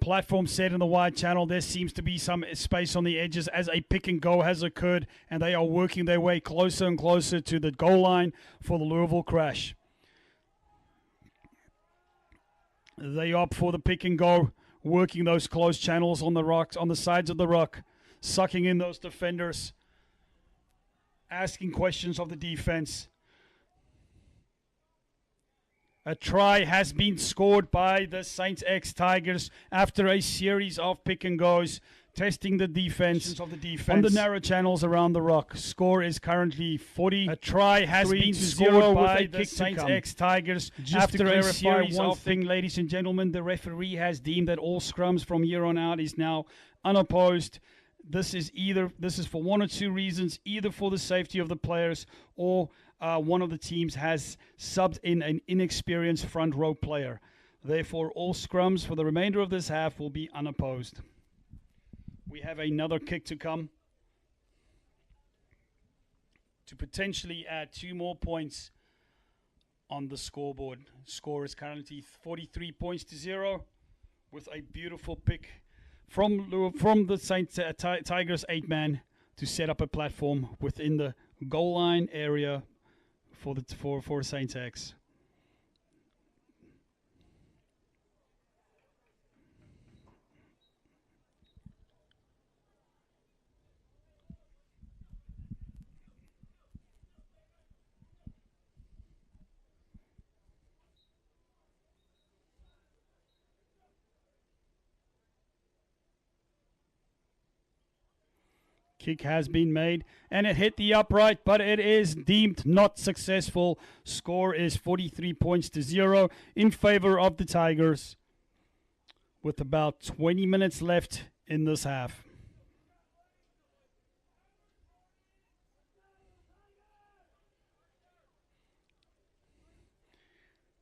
Platform set in the wide channel. There seems to be some space on the edges as a pick and go has occurred, and they are working their way closer and closer to the goal line for the Louisville Crash. They opt for the pick and go, working those close channels on the rocks, on the sides of the rock, sucking in those defenders, asking questions of the defense. A try has been scored by the Saints X Tigers after a series of pick and goes, testing the defense on the narrow channels around the rock. Score is currently 40. A try has been scored by the Saints X Tigers. Just after a series of thing, ladies and gentlemen, the referee has deemed that all scrums from here on out is now unopposed. This is for one or two reasons, either for the safety of the players or one of the teams has subbed in an inexperienced front row player. Therefore, all scrums for the remainder of this half will be unopposed. We have another kick to come to potentially add 2 more points on the scoreboard. Score is currently 43 points to 0 with a beautiful pick from the Saints Tigers 8-man to set up a platform within the goal line area for Saints X. Kick has been made and it hit the upright, but it is deemed not successful. Score is 43 points to 0 in favor of the Tigers with about 20 minutes left in this half.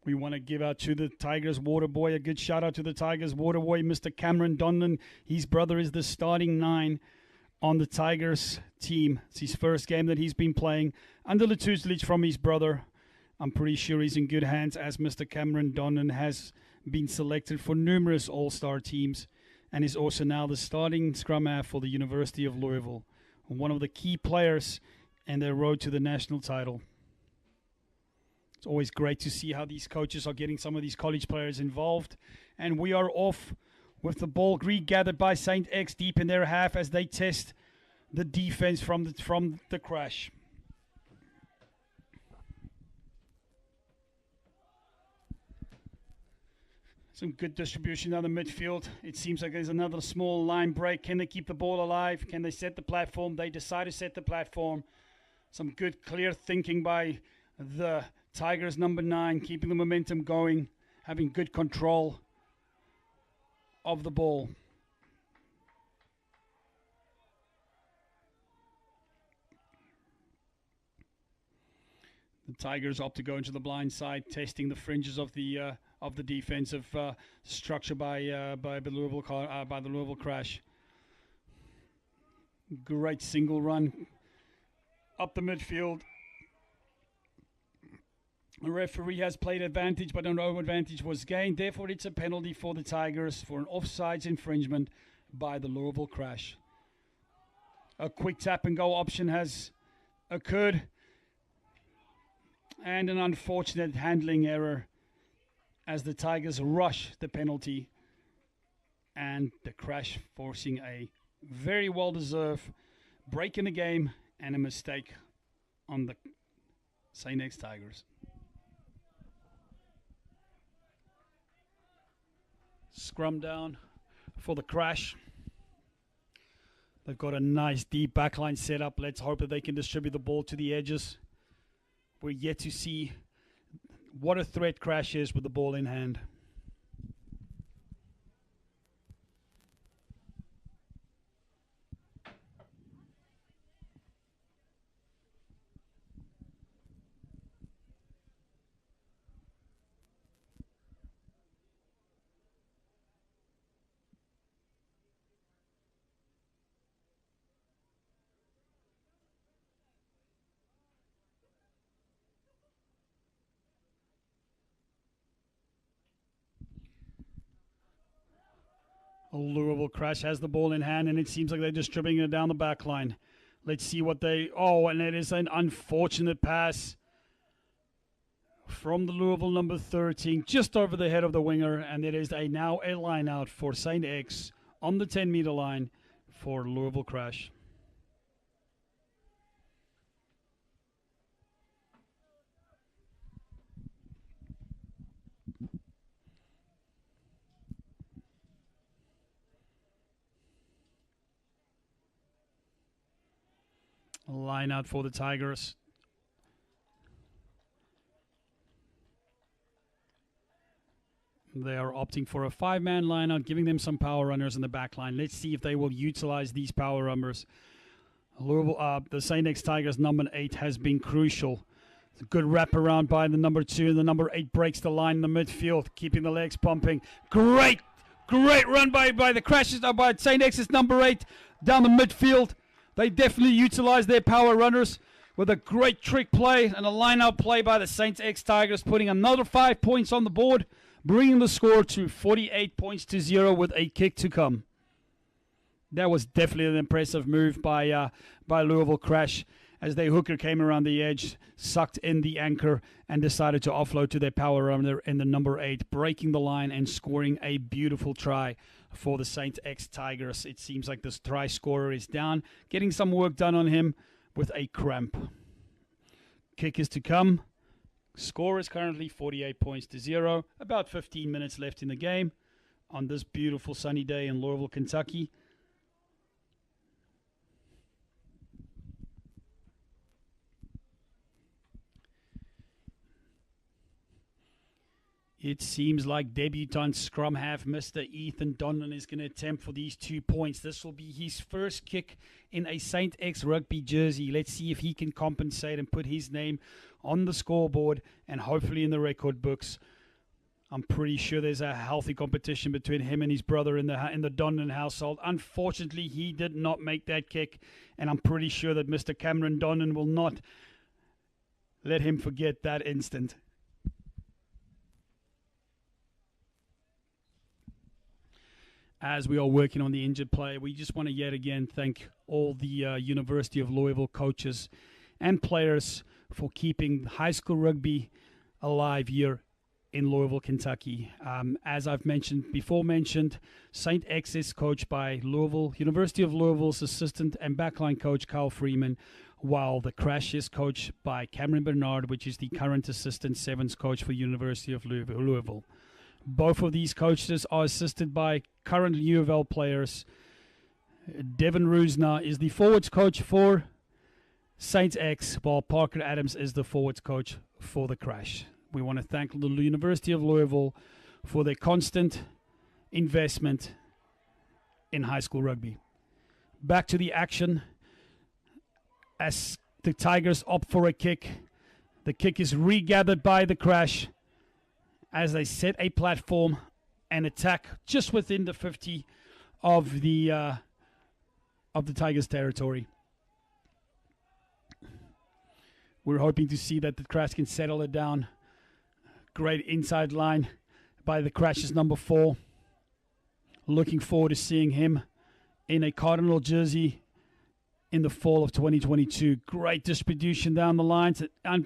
We want to give out to the Tigers water boy, a good shout out to the Tigers water boy, Mr. Cameron Donlan. His brother is the starting 9 on the Tigers team. It's his first game that he's been playing under the tutelage from his brother. I'm pretty sure he's in good hands, as Mr. Cameron Donnan has been selected for numerous all-star teams and is also now the starting scrum half for the University of Louisville, one of the key players in their road to the national title. It's always great to see how these coaches are getting some of these college players involved, and we are off with the ball regathered by Saint X deep in their half as they test the defense from the crash. Some good distribution down the midfield. It seems like there's another small line break. Can they keep the ball alive? Can they set the platform? They decide to set the platform. Some good, clear thinking by the Tigers number 9, keeping the momentum going, having good control of the ball. The Tigers opt to go into the blind side, testing the fringes of the defensive structure by the Louisville crash. Great single run up the midfield. The referee has played advantage, but no advantage was gained. Therefore, it's a penalty for the Tigers for an offsides infringement by the Louisville crash. A quick tap and go option has occurred, and an unfortunate handling error as the Tigers rush the penalty, and the crash forcing a very well-deserved break in the game and a mistake on the St. X Tigers. Scrum down for the crash. They've got a nice deep backline set up. Let's hope that they can distribute the ball to the edges. We're yet to see what a threat crash is with the ball in hand. Louisville crash has the ball in hand, and it seems like they're distributing it down the back line. Let's see what they... Oh, and it is an unfortunate pass from the Louisville number 13, just over the head of the winger, and it is now a line out for St. X on the 10-meter line for Louisville crash. Line out for the Tigers. They are opting for a 5-man lineout, giving them some power runners in the back line. Let's see if they will utilize these power runners. Louisville, the St. X Tigers number 8 has been crucial. It's a good wraparound by the number 2, and the number 8 breaks the line in the midfield, keeping the legs pumping. Great run by the Crashes, by St. X's number 8 down the midfield. They definitely utilize their power runners with a great trick play and a line-out play by the St. X Tigers, putting another 5 points on the board, bringing the score to 48 points to 0 with a kick to come. That was definitely an impressive move by Louisville Crash as their hooker came around the edge, sucked in the anchor, and decided to offload to their power runner in the number 8, breaking the line and scoring a beautiful try for the St. X Tigers. It seems like this try scorer is down, getting some work done on him with a cramp. Kick is to come. Score is currently 48 points to 0. About 15 minutes left in the game on this beautiful sunny day in Louisville, Kentucky. It seems like debutant scrum half Mr. Ethan Donlan is going to attempt for these 2 points. This will be his first kick in a St. X rugby jersey. Let's see if he can compensate and put his name on the scoreboard and hopefully in the record books. I'm pretty sure there's a healthy competition between him and his brother in the Donlan household. Unfortunately, he did not make that kick, and I'm pretty sure that Mr. Cameron Donlan will not let him forget that instant. As we are working on the injured player, we just want to yet again thank all the University of Louisville coaches and players for keeping high school rugby alive here in Louisville, Kentucky. As I've mentioned, St. X is coached by University of Louisville's assistant and backline coach Kyle Freeman, while the Crash is coached by Cameron Bernard, which is the current assistant sevens coach for University of Louisville. Both of these coaches are assisted by current U of L players. Devin Rusna is the forwards coach for St. X, while Parker Adams is the forwards coach for the Crash. We want to thank the University of Louisville for their constant investment in high school rugby. Back to the action as the Tigers opt for a kick. The kick is regathered by the Crash as they set a platform and attack just within the 50 of the Tigers' territory. We're hoping to see that the Crash can settle it down. Great inside line by the Crash's number 4. Looking forward to seeing him in a Cardinal jersey in the fall of 2022. Great distribution down the lines. An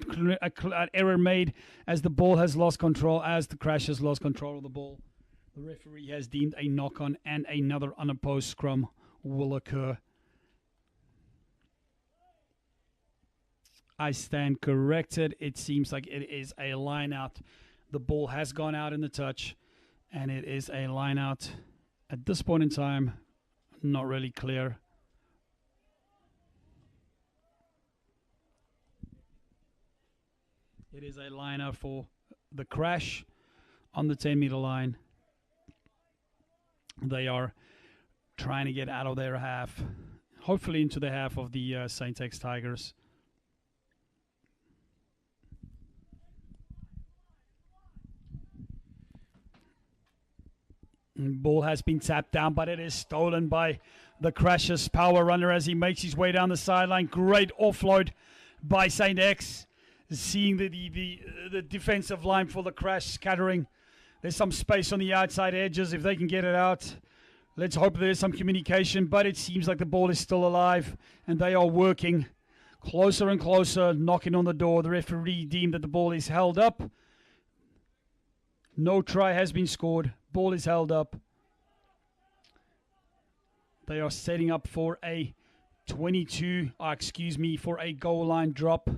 error made as the ball has lost control, as the Crash has lost control of the ball. The referee has deemed a knock-on and another unopposed scrum will occur. I stand corrected. It seems like it is a line-out. The ball has gone out in the touch, and it is a line-out. At this point in time, not really clear. It is a line-out for the Crash on the 10-meter line. They are trying to get out of their half, hopefully into the half of the St. X Tigers. Ball has been tapped down, but it is stolen by the Crash's power runner as he makes his way down the sideline. Great offload by St. X. Seeing the defensive line for the Crash scattering. There's some space on the outside edges if they can get it out. Let's hope there's some communication, but it seems like the ball is still alive and they are working closer and closer, knocking on the door. The referee deemed that the ball is held up. No try has been scored. Ball is held up. They are setting up for a for a goal line drop.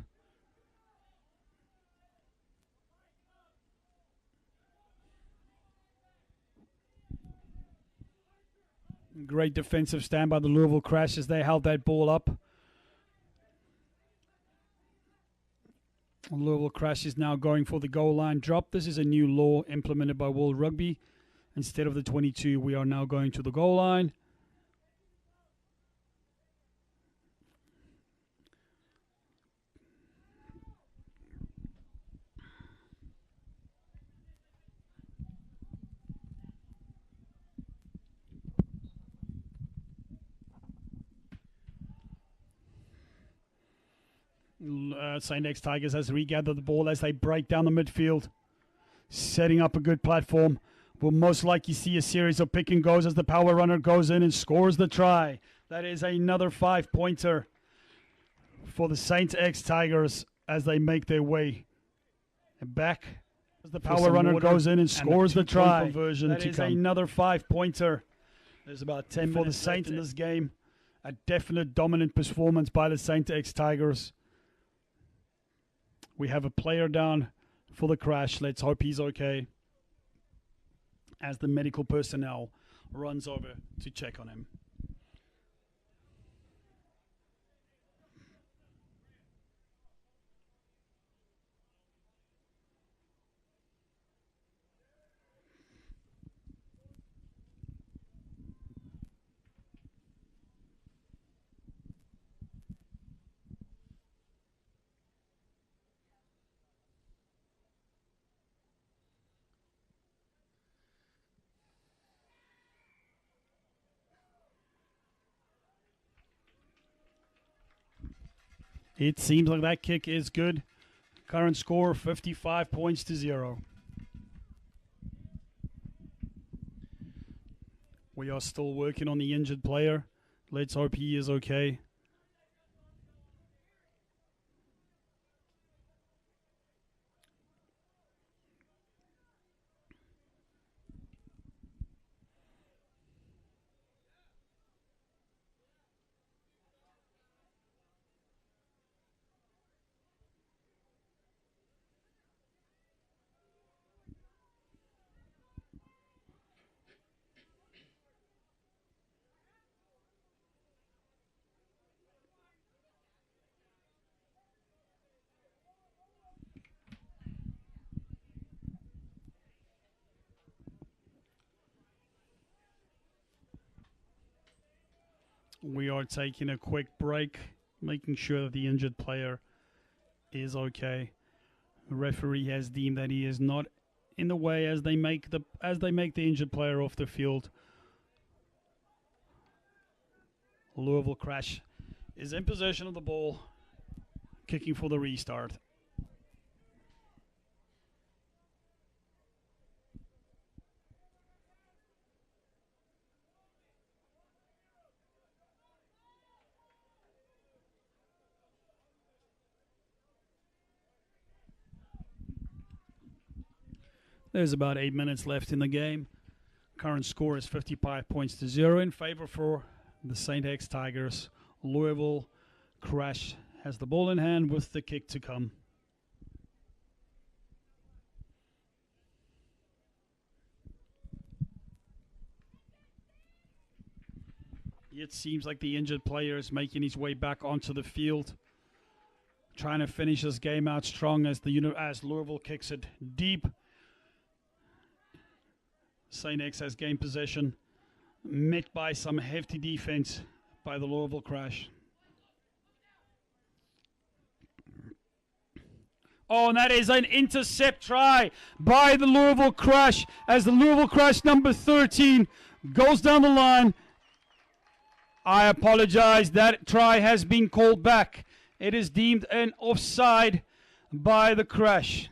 Great defensive stand by the Louisville Crash as they held that ball up. Louisville Crash is now going for the goal line drop. This is a new law implemented by World Rugby. Instead of the 22, we are now going to the goal line. St. X Tigers has regathered the ball as they break down the midfield, setting up a good platform. We'll most likely see a series of pick and goes as the power runner goes in and scores the try. That is another 5-pointer for the St. X Tigers as they make their way back. As the power runner goes in and scores the try. That is another 5-pointer. There's about 10 for the Saints in this game. A definite dominant performance by the St. X Tigers. We have a player down for the Crash. Let's hope he's okay, as the medical personnel runs over to check on him. It seems like that kick is good. Current score 55 points to 0. We are still working on the injured player. Let's hope he is okay. We are taking a quick break, making sure that the injured player is okay. The referee has deemed that he is not in the way as they make the injured player off the field. Louisville Crash is in possession of the ball, kicking for the restart. There's about 8 minutes left in the game. Current score is 55 points to 0 in favor for the St. X Tigers. Louisville Crash has the ball in hand with the kick to come. It seems like the injured player is making his way back onto the field, trying to finish this game out strong as Louisville kicks it deep. St. X has gained possession, met by some hefty defense by the Louisville Crash. Oh, and that is an intercept try by the Louisville Crash as the Louisville Crash number 13 goes down the line. I apologize, that try has been called back. It is deemed an offside by the Crash.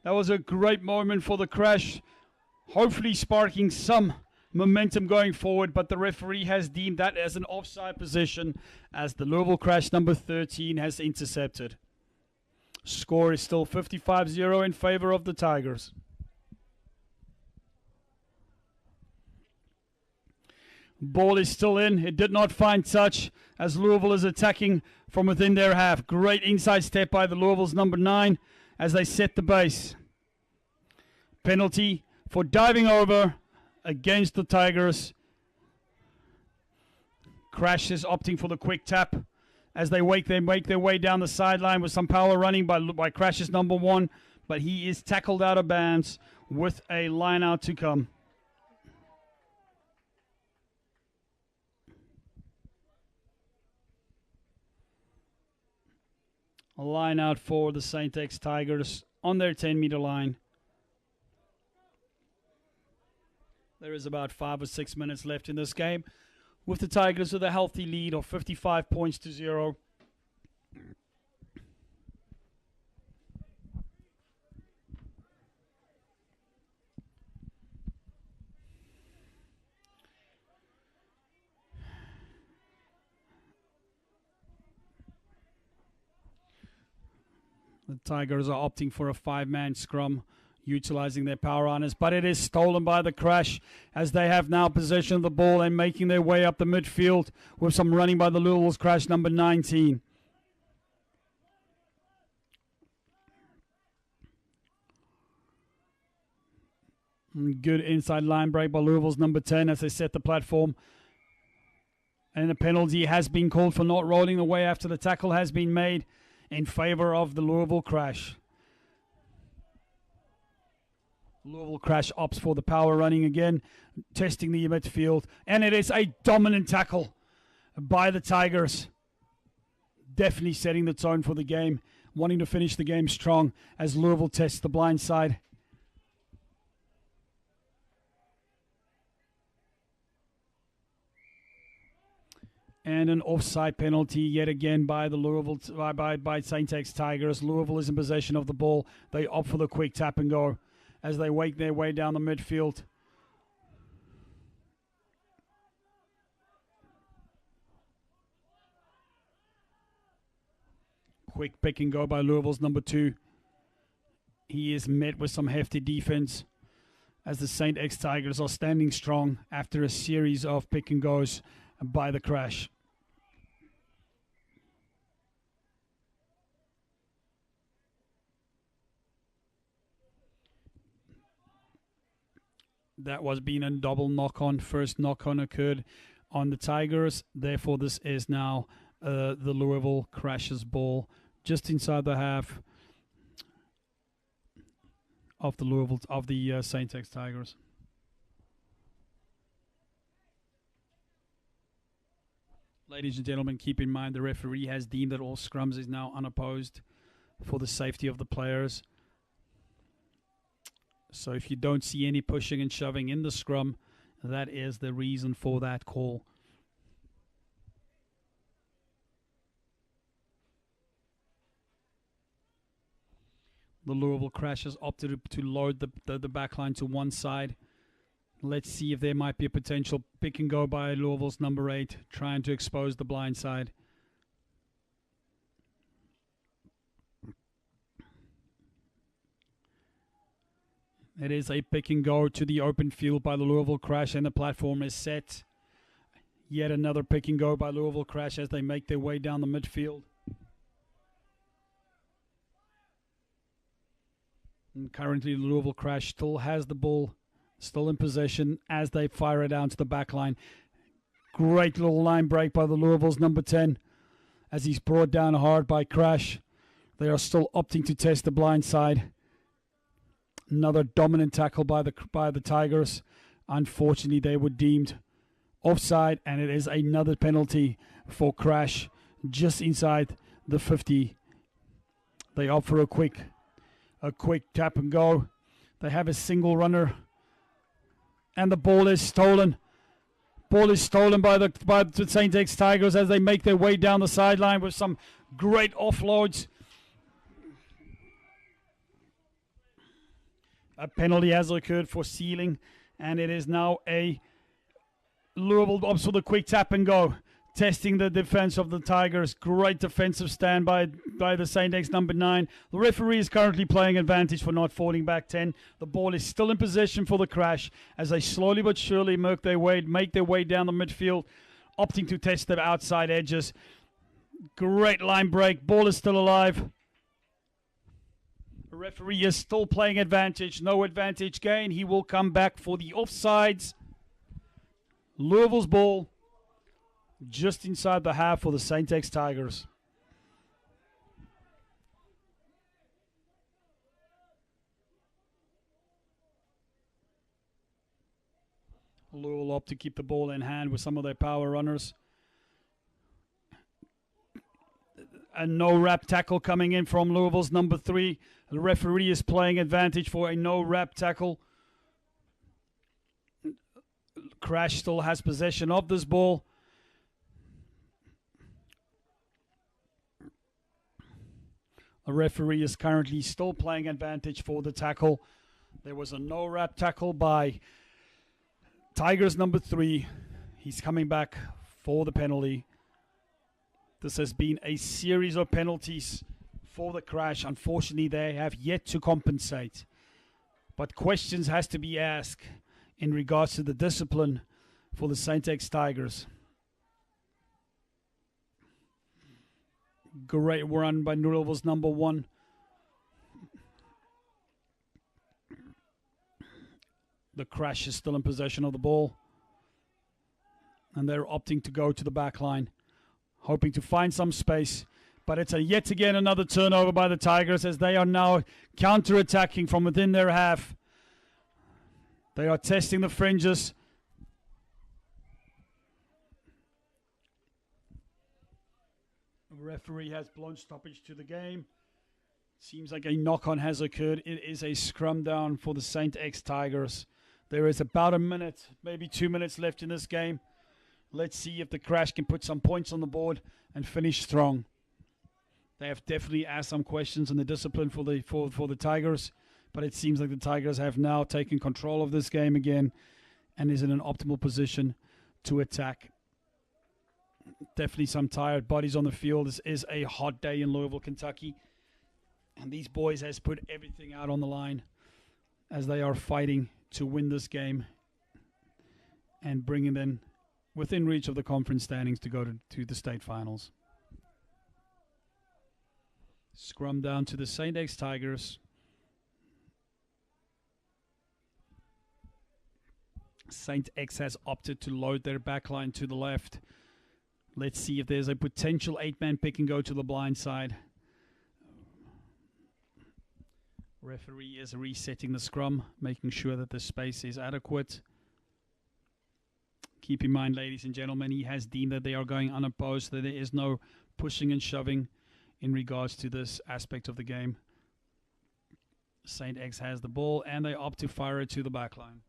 That was a great moment for the Crash, hopefully sparking some momentum going forward, but the referee has deemed that as an offside position as the Louisville Crash number 13 has intercepted. Score is still 55-0 in favor of the Tigers. Ball is still in. It did not find touch as Louisville is attacking from within their half. Great inside step by the Louisville's number 9 as they set the base. Penalty for diving over against the Tigers. Crash is opting for the quick tap as they make their way down the sideline with some power running by Crash's number 1, but he is tackled out of bounds with a line out to come. A line out for the St. X Tigers on their 10-meter line. There is about 5 or 6 minutes left in this game, with the Tigers with a healthy lead of 55 points to 0. The Tigers are opting for a 5-man scrum, utilizing their power runners, but it is stolen by the Crash as they have now possession of the ball and making their way up the midfield with some running by the Louisville's Crash number 19. Good inside line break by Louisville's number 10 as they set the platform. And a penalty has been called for not rolling away after the tackle has been made in favor of the Louisville Crash. Louisville Crash opts for the power running again, testing the midfield. And it is a dominant tackle by the Tigers. Definitely setting the tone for the game, wanting to finish the game strong as Louisville tests the blind side. And an offside penalty yet again by the Louisville by St. X Tigers. Louisville is in possession of the ball. They opt for the quick tap and go as they make their way down the midfield. Quick pick and go by Louisville's number 2. He is met with some hefty defense as the St. X Tigers are standing strong after a series of pick and goes by the Crash. That was being a double knock-on. First knock-on occurred on the Tigers. Therefore, this is now the Louisville Crash's ball just inside the half of the St. X Tigers. Ladies and gentlemen, keep in mind the referee has deemed that all scrums is now unopposed for the safety of the players. So if you don't see any pushing and shoving in the scrum, that is the reason for that call. The Louisville Crash has opted to load the back line to one side. Let's see if there might be a potential pick and go by Louisville's number 8, trying to expose the blind side. It is a pick and go to the open field by the Louisville Crash, and the platform is set. Yet another pick and go by Louisville Crash as they make their way down the midfield. And currently, the Louisville Crash still has the ball, still in possession as they fire it down to the back line. Great little line break by the Louisville's number 10 as he's brought down hard by Crash. They are still opting to test the blind side. Another dominant tackle by the Tigers. Unfortunately, they were deemed offside, and it is another penalty for Crash just inside the 50. They opt for a quick tap and go. They have a single runner, and the ball is stolen. Ball is stolen by the St. X Tigers as they make their way down the sideline with some great offloads. A penalty has occurred for sealing, and it is now a Louisville opts for the quick tap and go, testing the defense of the Tigers. Great defensive stand by the St. X number 9. The referee is currently playing advantage for not falling back 10. The ball is still in possession for the Crash as they slowly but surely make their way down the midfield, opting to test the outside edges. Great line break. Ball is still alive. The referee is still playing advantage. No advantage gain. He will come back for the offsides. Louisville's ball. just inside the half for the St. X Tigers. Louisville opt to keep the ball in hand with some of their power runners. A no-wrap tackle coming in from Louisville's number 3. The referee is playing advantage for a no-wrap tackle. Crash still has possession of this ball. The referee is currently still playing advantage for the tackle. There was a no-wrap tackle by Tigers number 3. He's coming back for the penalty. This has been a series of penalties for the Crash. Unfortunately, they have yet to compensate. But questions has to be asked in regards to the discipline for the St. X Tigers. Great run by Louisville's number 1. The Crash is still in possession of the ball. And they're opting to go to the back line, hoping to find some space. But it's yet again another turnover by the Tigers as they are now counter-attacking from within their half. They are testing the fringes. The referee has blown stoppage to the game. Seems like a knock-on has occurred. It is a scrum down for the St. X Tigers. There is about a minute, maybe 2 minutes left in this game. Let's see if the Crash can put some points on the board and finish strong. They have definitely asked some questions on the discipline for the Tigers, but it seems like the Tigers have now taken control of this game again and is in an optimal position to attack. Definitely some tired bodies on the field. This is a hot day in Louisville, Kentucky, and these boys has put everything out on the line as they are fighting to win this game and bringing them within reach of the conference standings to go to the state finals. Scrum down to the St. X Tigers. St. X has opted to load their backline to the left. Let's see if there's a potential 8-man pick and go to the blind side. Referee is resetting the scrum, making sure that the space is adequate. Keep in mind, ladies and gentlemen, he has deemed that they are going unopposed, that there is no pushing and shoving in regards to this aspect of the game. St. X has the ball, and they opt to fire it to the back line.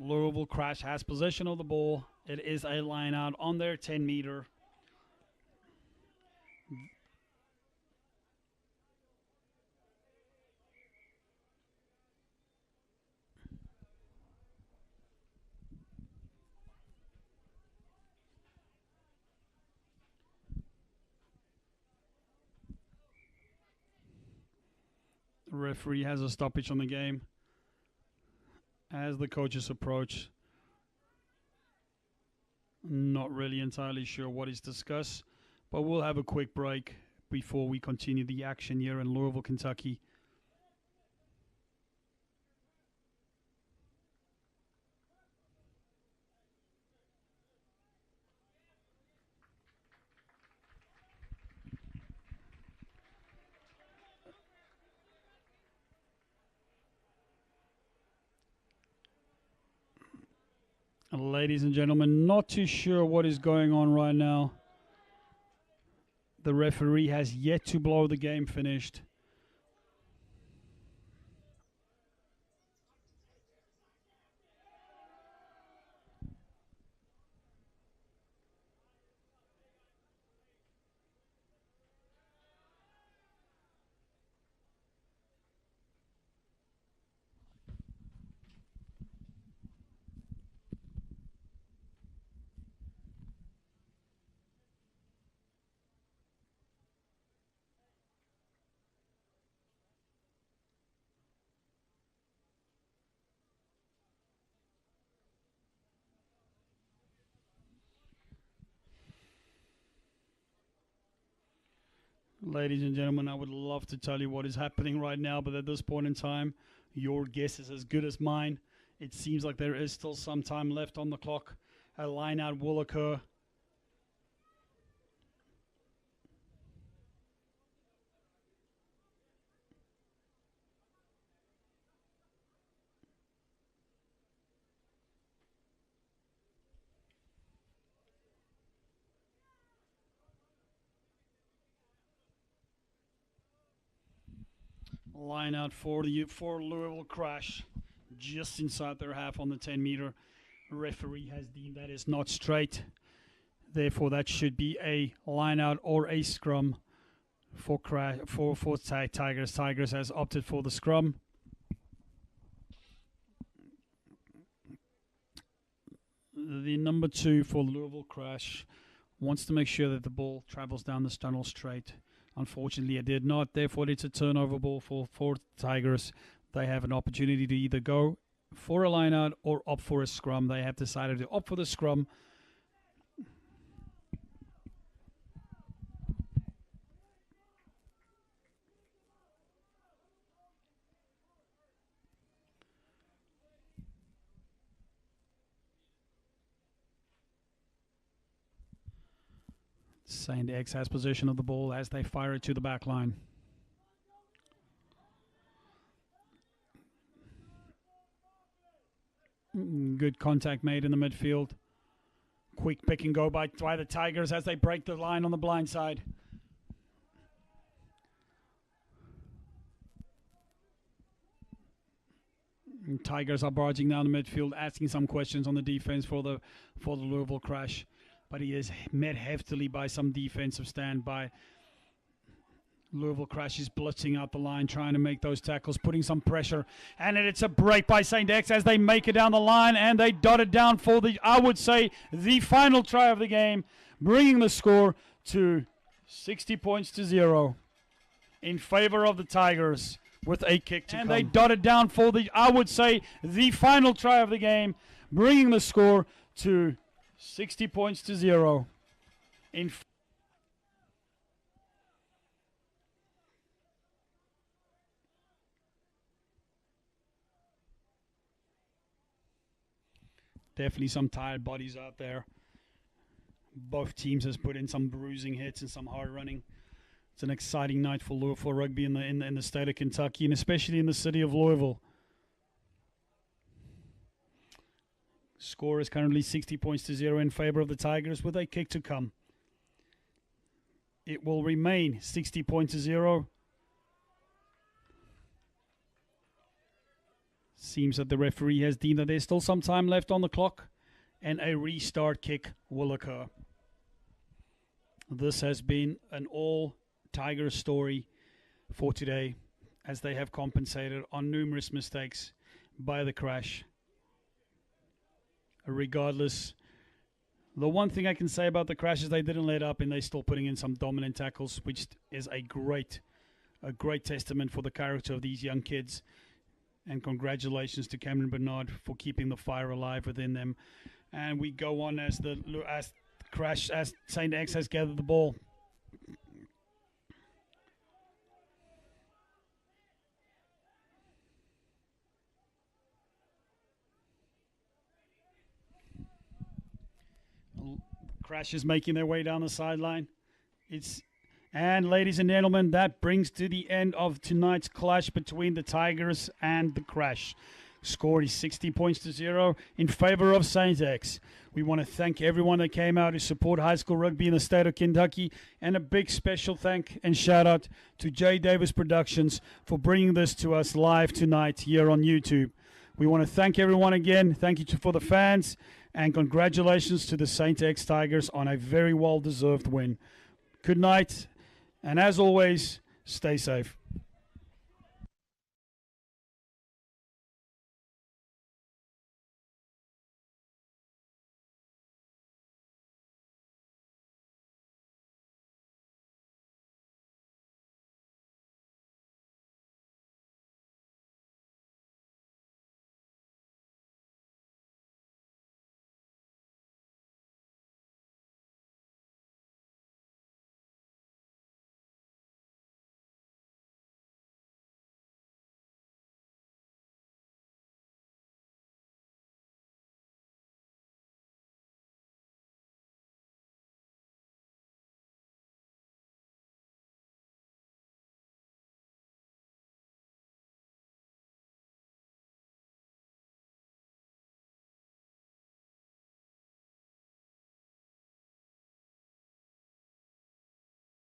Louisville Crash has possession of the ball. It is a line out on their 10-meter. The referee has a stoppage on the game as the coaches approach. Not really entirely sure what is discussed, but we'll have a quick break before we continue the action here in Louisville, Kentucky. Ladies and gentlemen, not too sure what is going on right now. The referee has yet to blow the game finished. Ladies and gentlemen, I would love to tell you what is happening right now, but at this point in time, your guess is as good as mine. It seems like there is still some time left on the clock. A line out will occur. Line out for Louisville Crash, just inside their half on the 10-meter. Referee has deemed that is not straight. Therefore, that should be a line out or a scrum for Tigers. Tigers has opted for the scrum. The number 2 for Louisville Crash wants to make sure that the ball travels down the tunnel straight. Unfortunately, it did not. Therefore, it's a turnover ball for Tigers. They have an opportunity to either go for a line out or opt for a scrum. They have decided to opt for the scrum. St. X has possession of the ball as they fire it to the back line. Good contact made in the midfield. Quick pick and go by the Tigers as they break the line on the blind side. And Tigers are barging down the midfield, asking some questions on the defense for the Louisville Crash. But he is met heftily by some defensive stand by Louisville Crash is blitzing out the line, trying to make those tackles, putting some pressure. And it's a break by St. X as they make it down the line, and they dot it down for I would say, the final try of the game, bringing the score to 60 points to 0 in favor of the Tigers with a kick to come. And they dot it down for I would say, the final try of the game, bringing the score to 60 points to 0 in definitely some tired bodies out there. Both teams has put in some bruising hits and some hard running. It's an exciting night for rugby in the state of Kentucky, and especially in the city of Louisville. Score is currently 60 points to 0 in favor of the Tigers with a kick to come. It will remain 60 points to 0. Seems that the referee has deemed that there's still some time left on the clock and a restart kick will occur. This has been an all Tigers story for today as they have compensated on numerous mistakes by the Crash. Regardless, the one thing I can say about the Crash is they didn't let up and they're still putting in some dominant tackles, which is a great testament for the character of these young kids. And congratulations to Cameron Bernard for keeping the fire alive within them. And we go on as St. X has gathered the ball. Crash is making their way down the sideline. And ladies and gentlemen, that brings to the end of tonight's clash between the Tigers and the Crash. Score is 60 points to 0 in favor of St. X. We want to thank everyone that came out to support high school rugby in the state of Kentucky, and a big special thank and shout out to Jay Davis Productions for bringing this to us live tonight here on YouTube. We want to thank everyone again. Thank you for the fans, and congratulations to the St. X Tigers on a very well-deserved win. Good night, and as always, stay safe.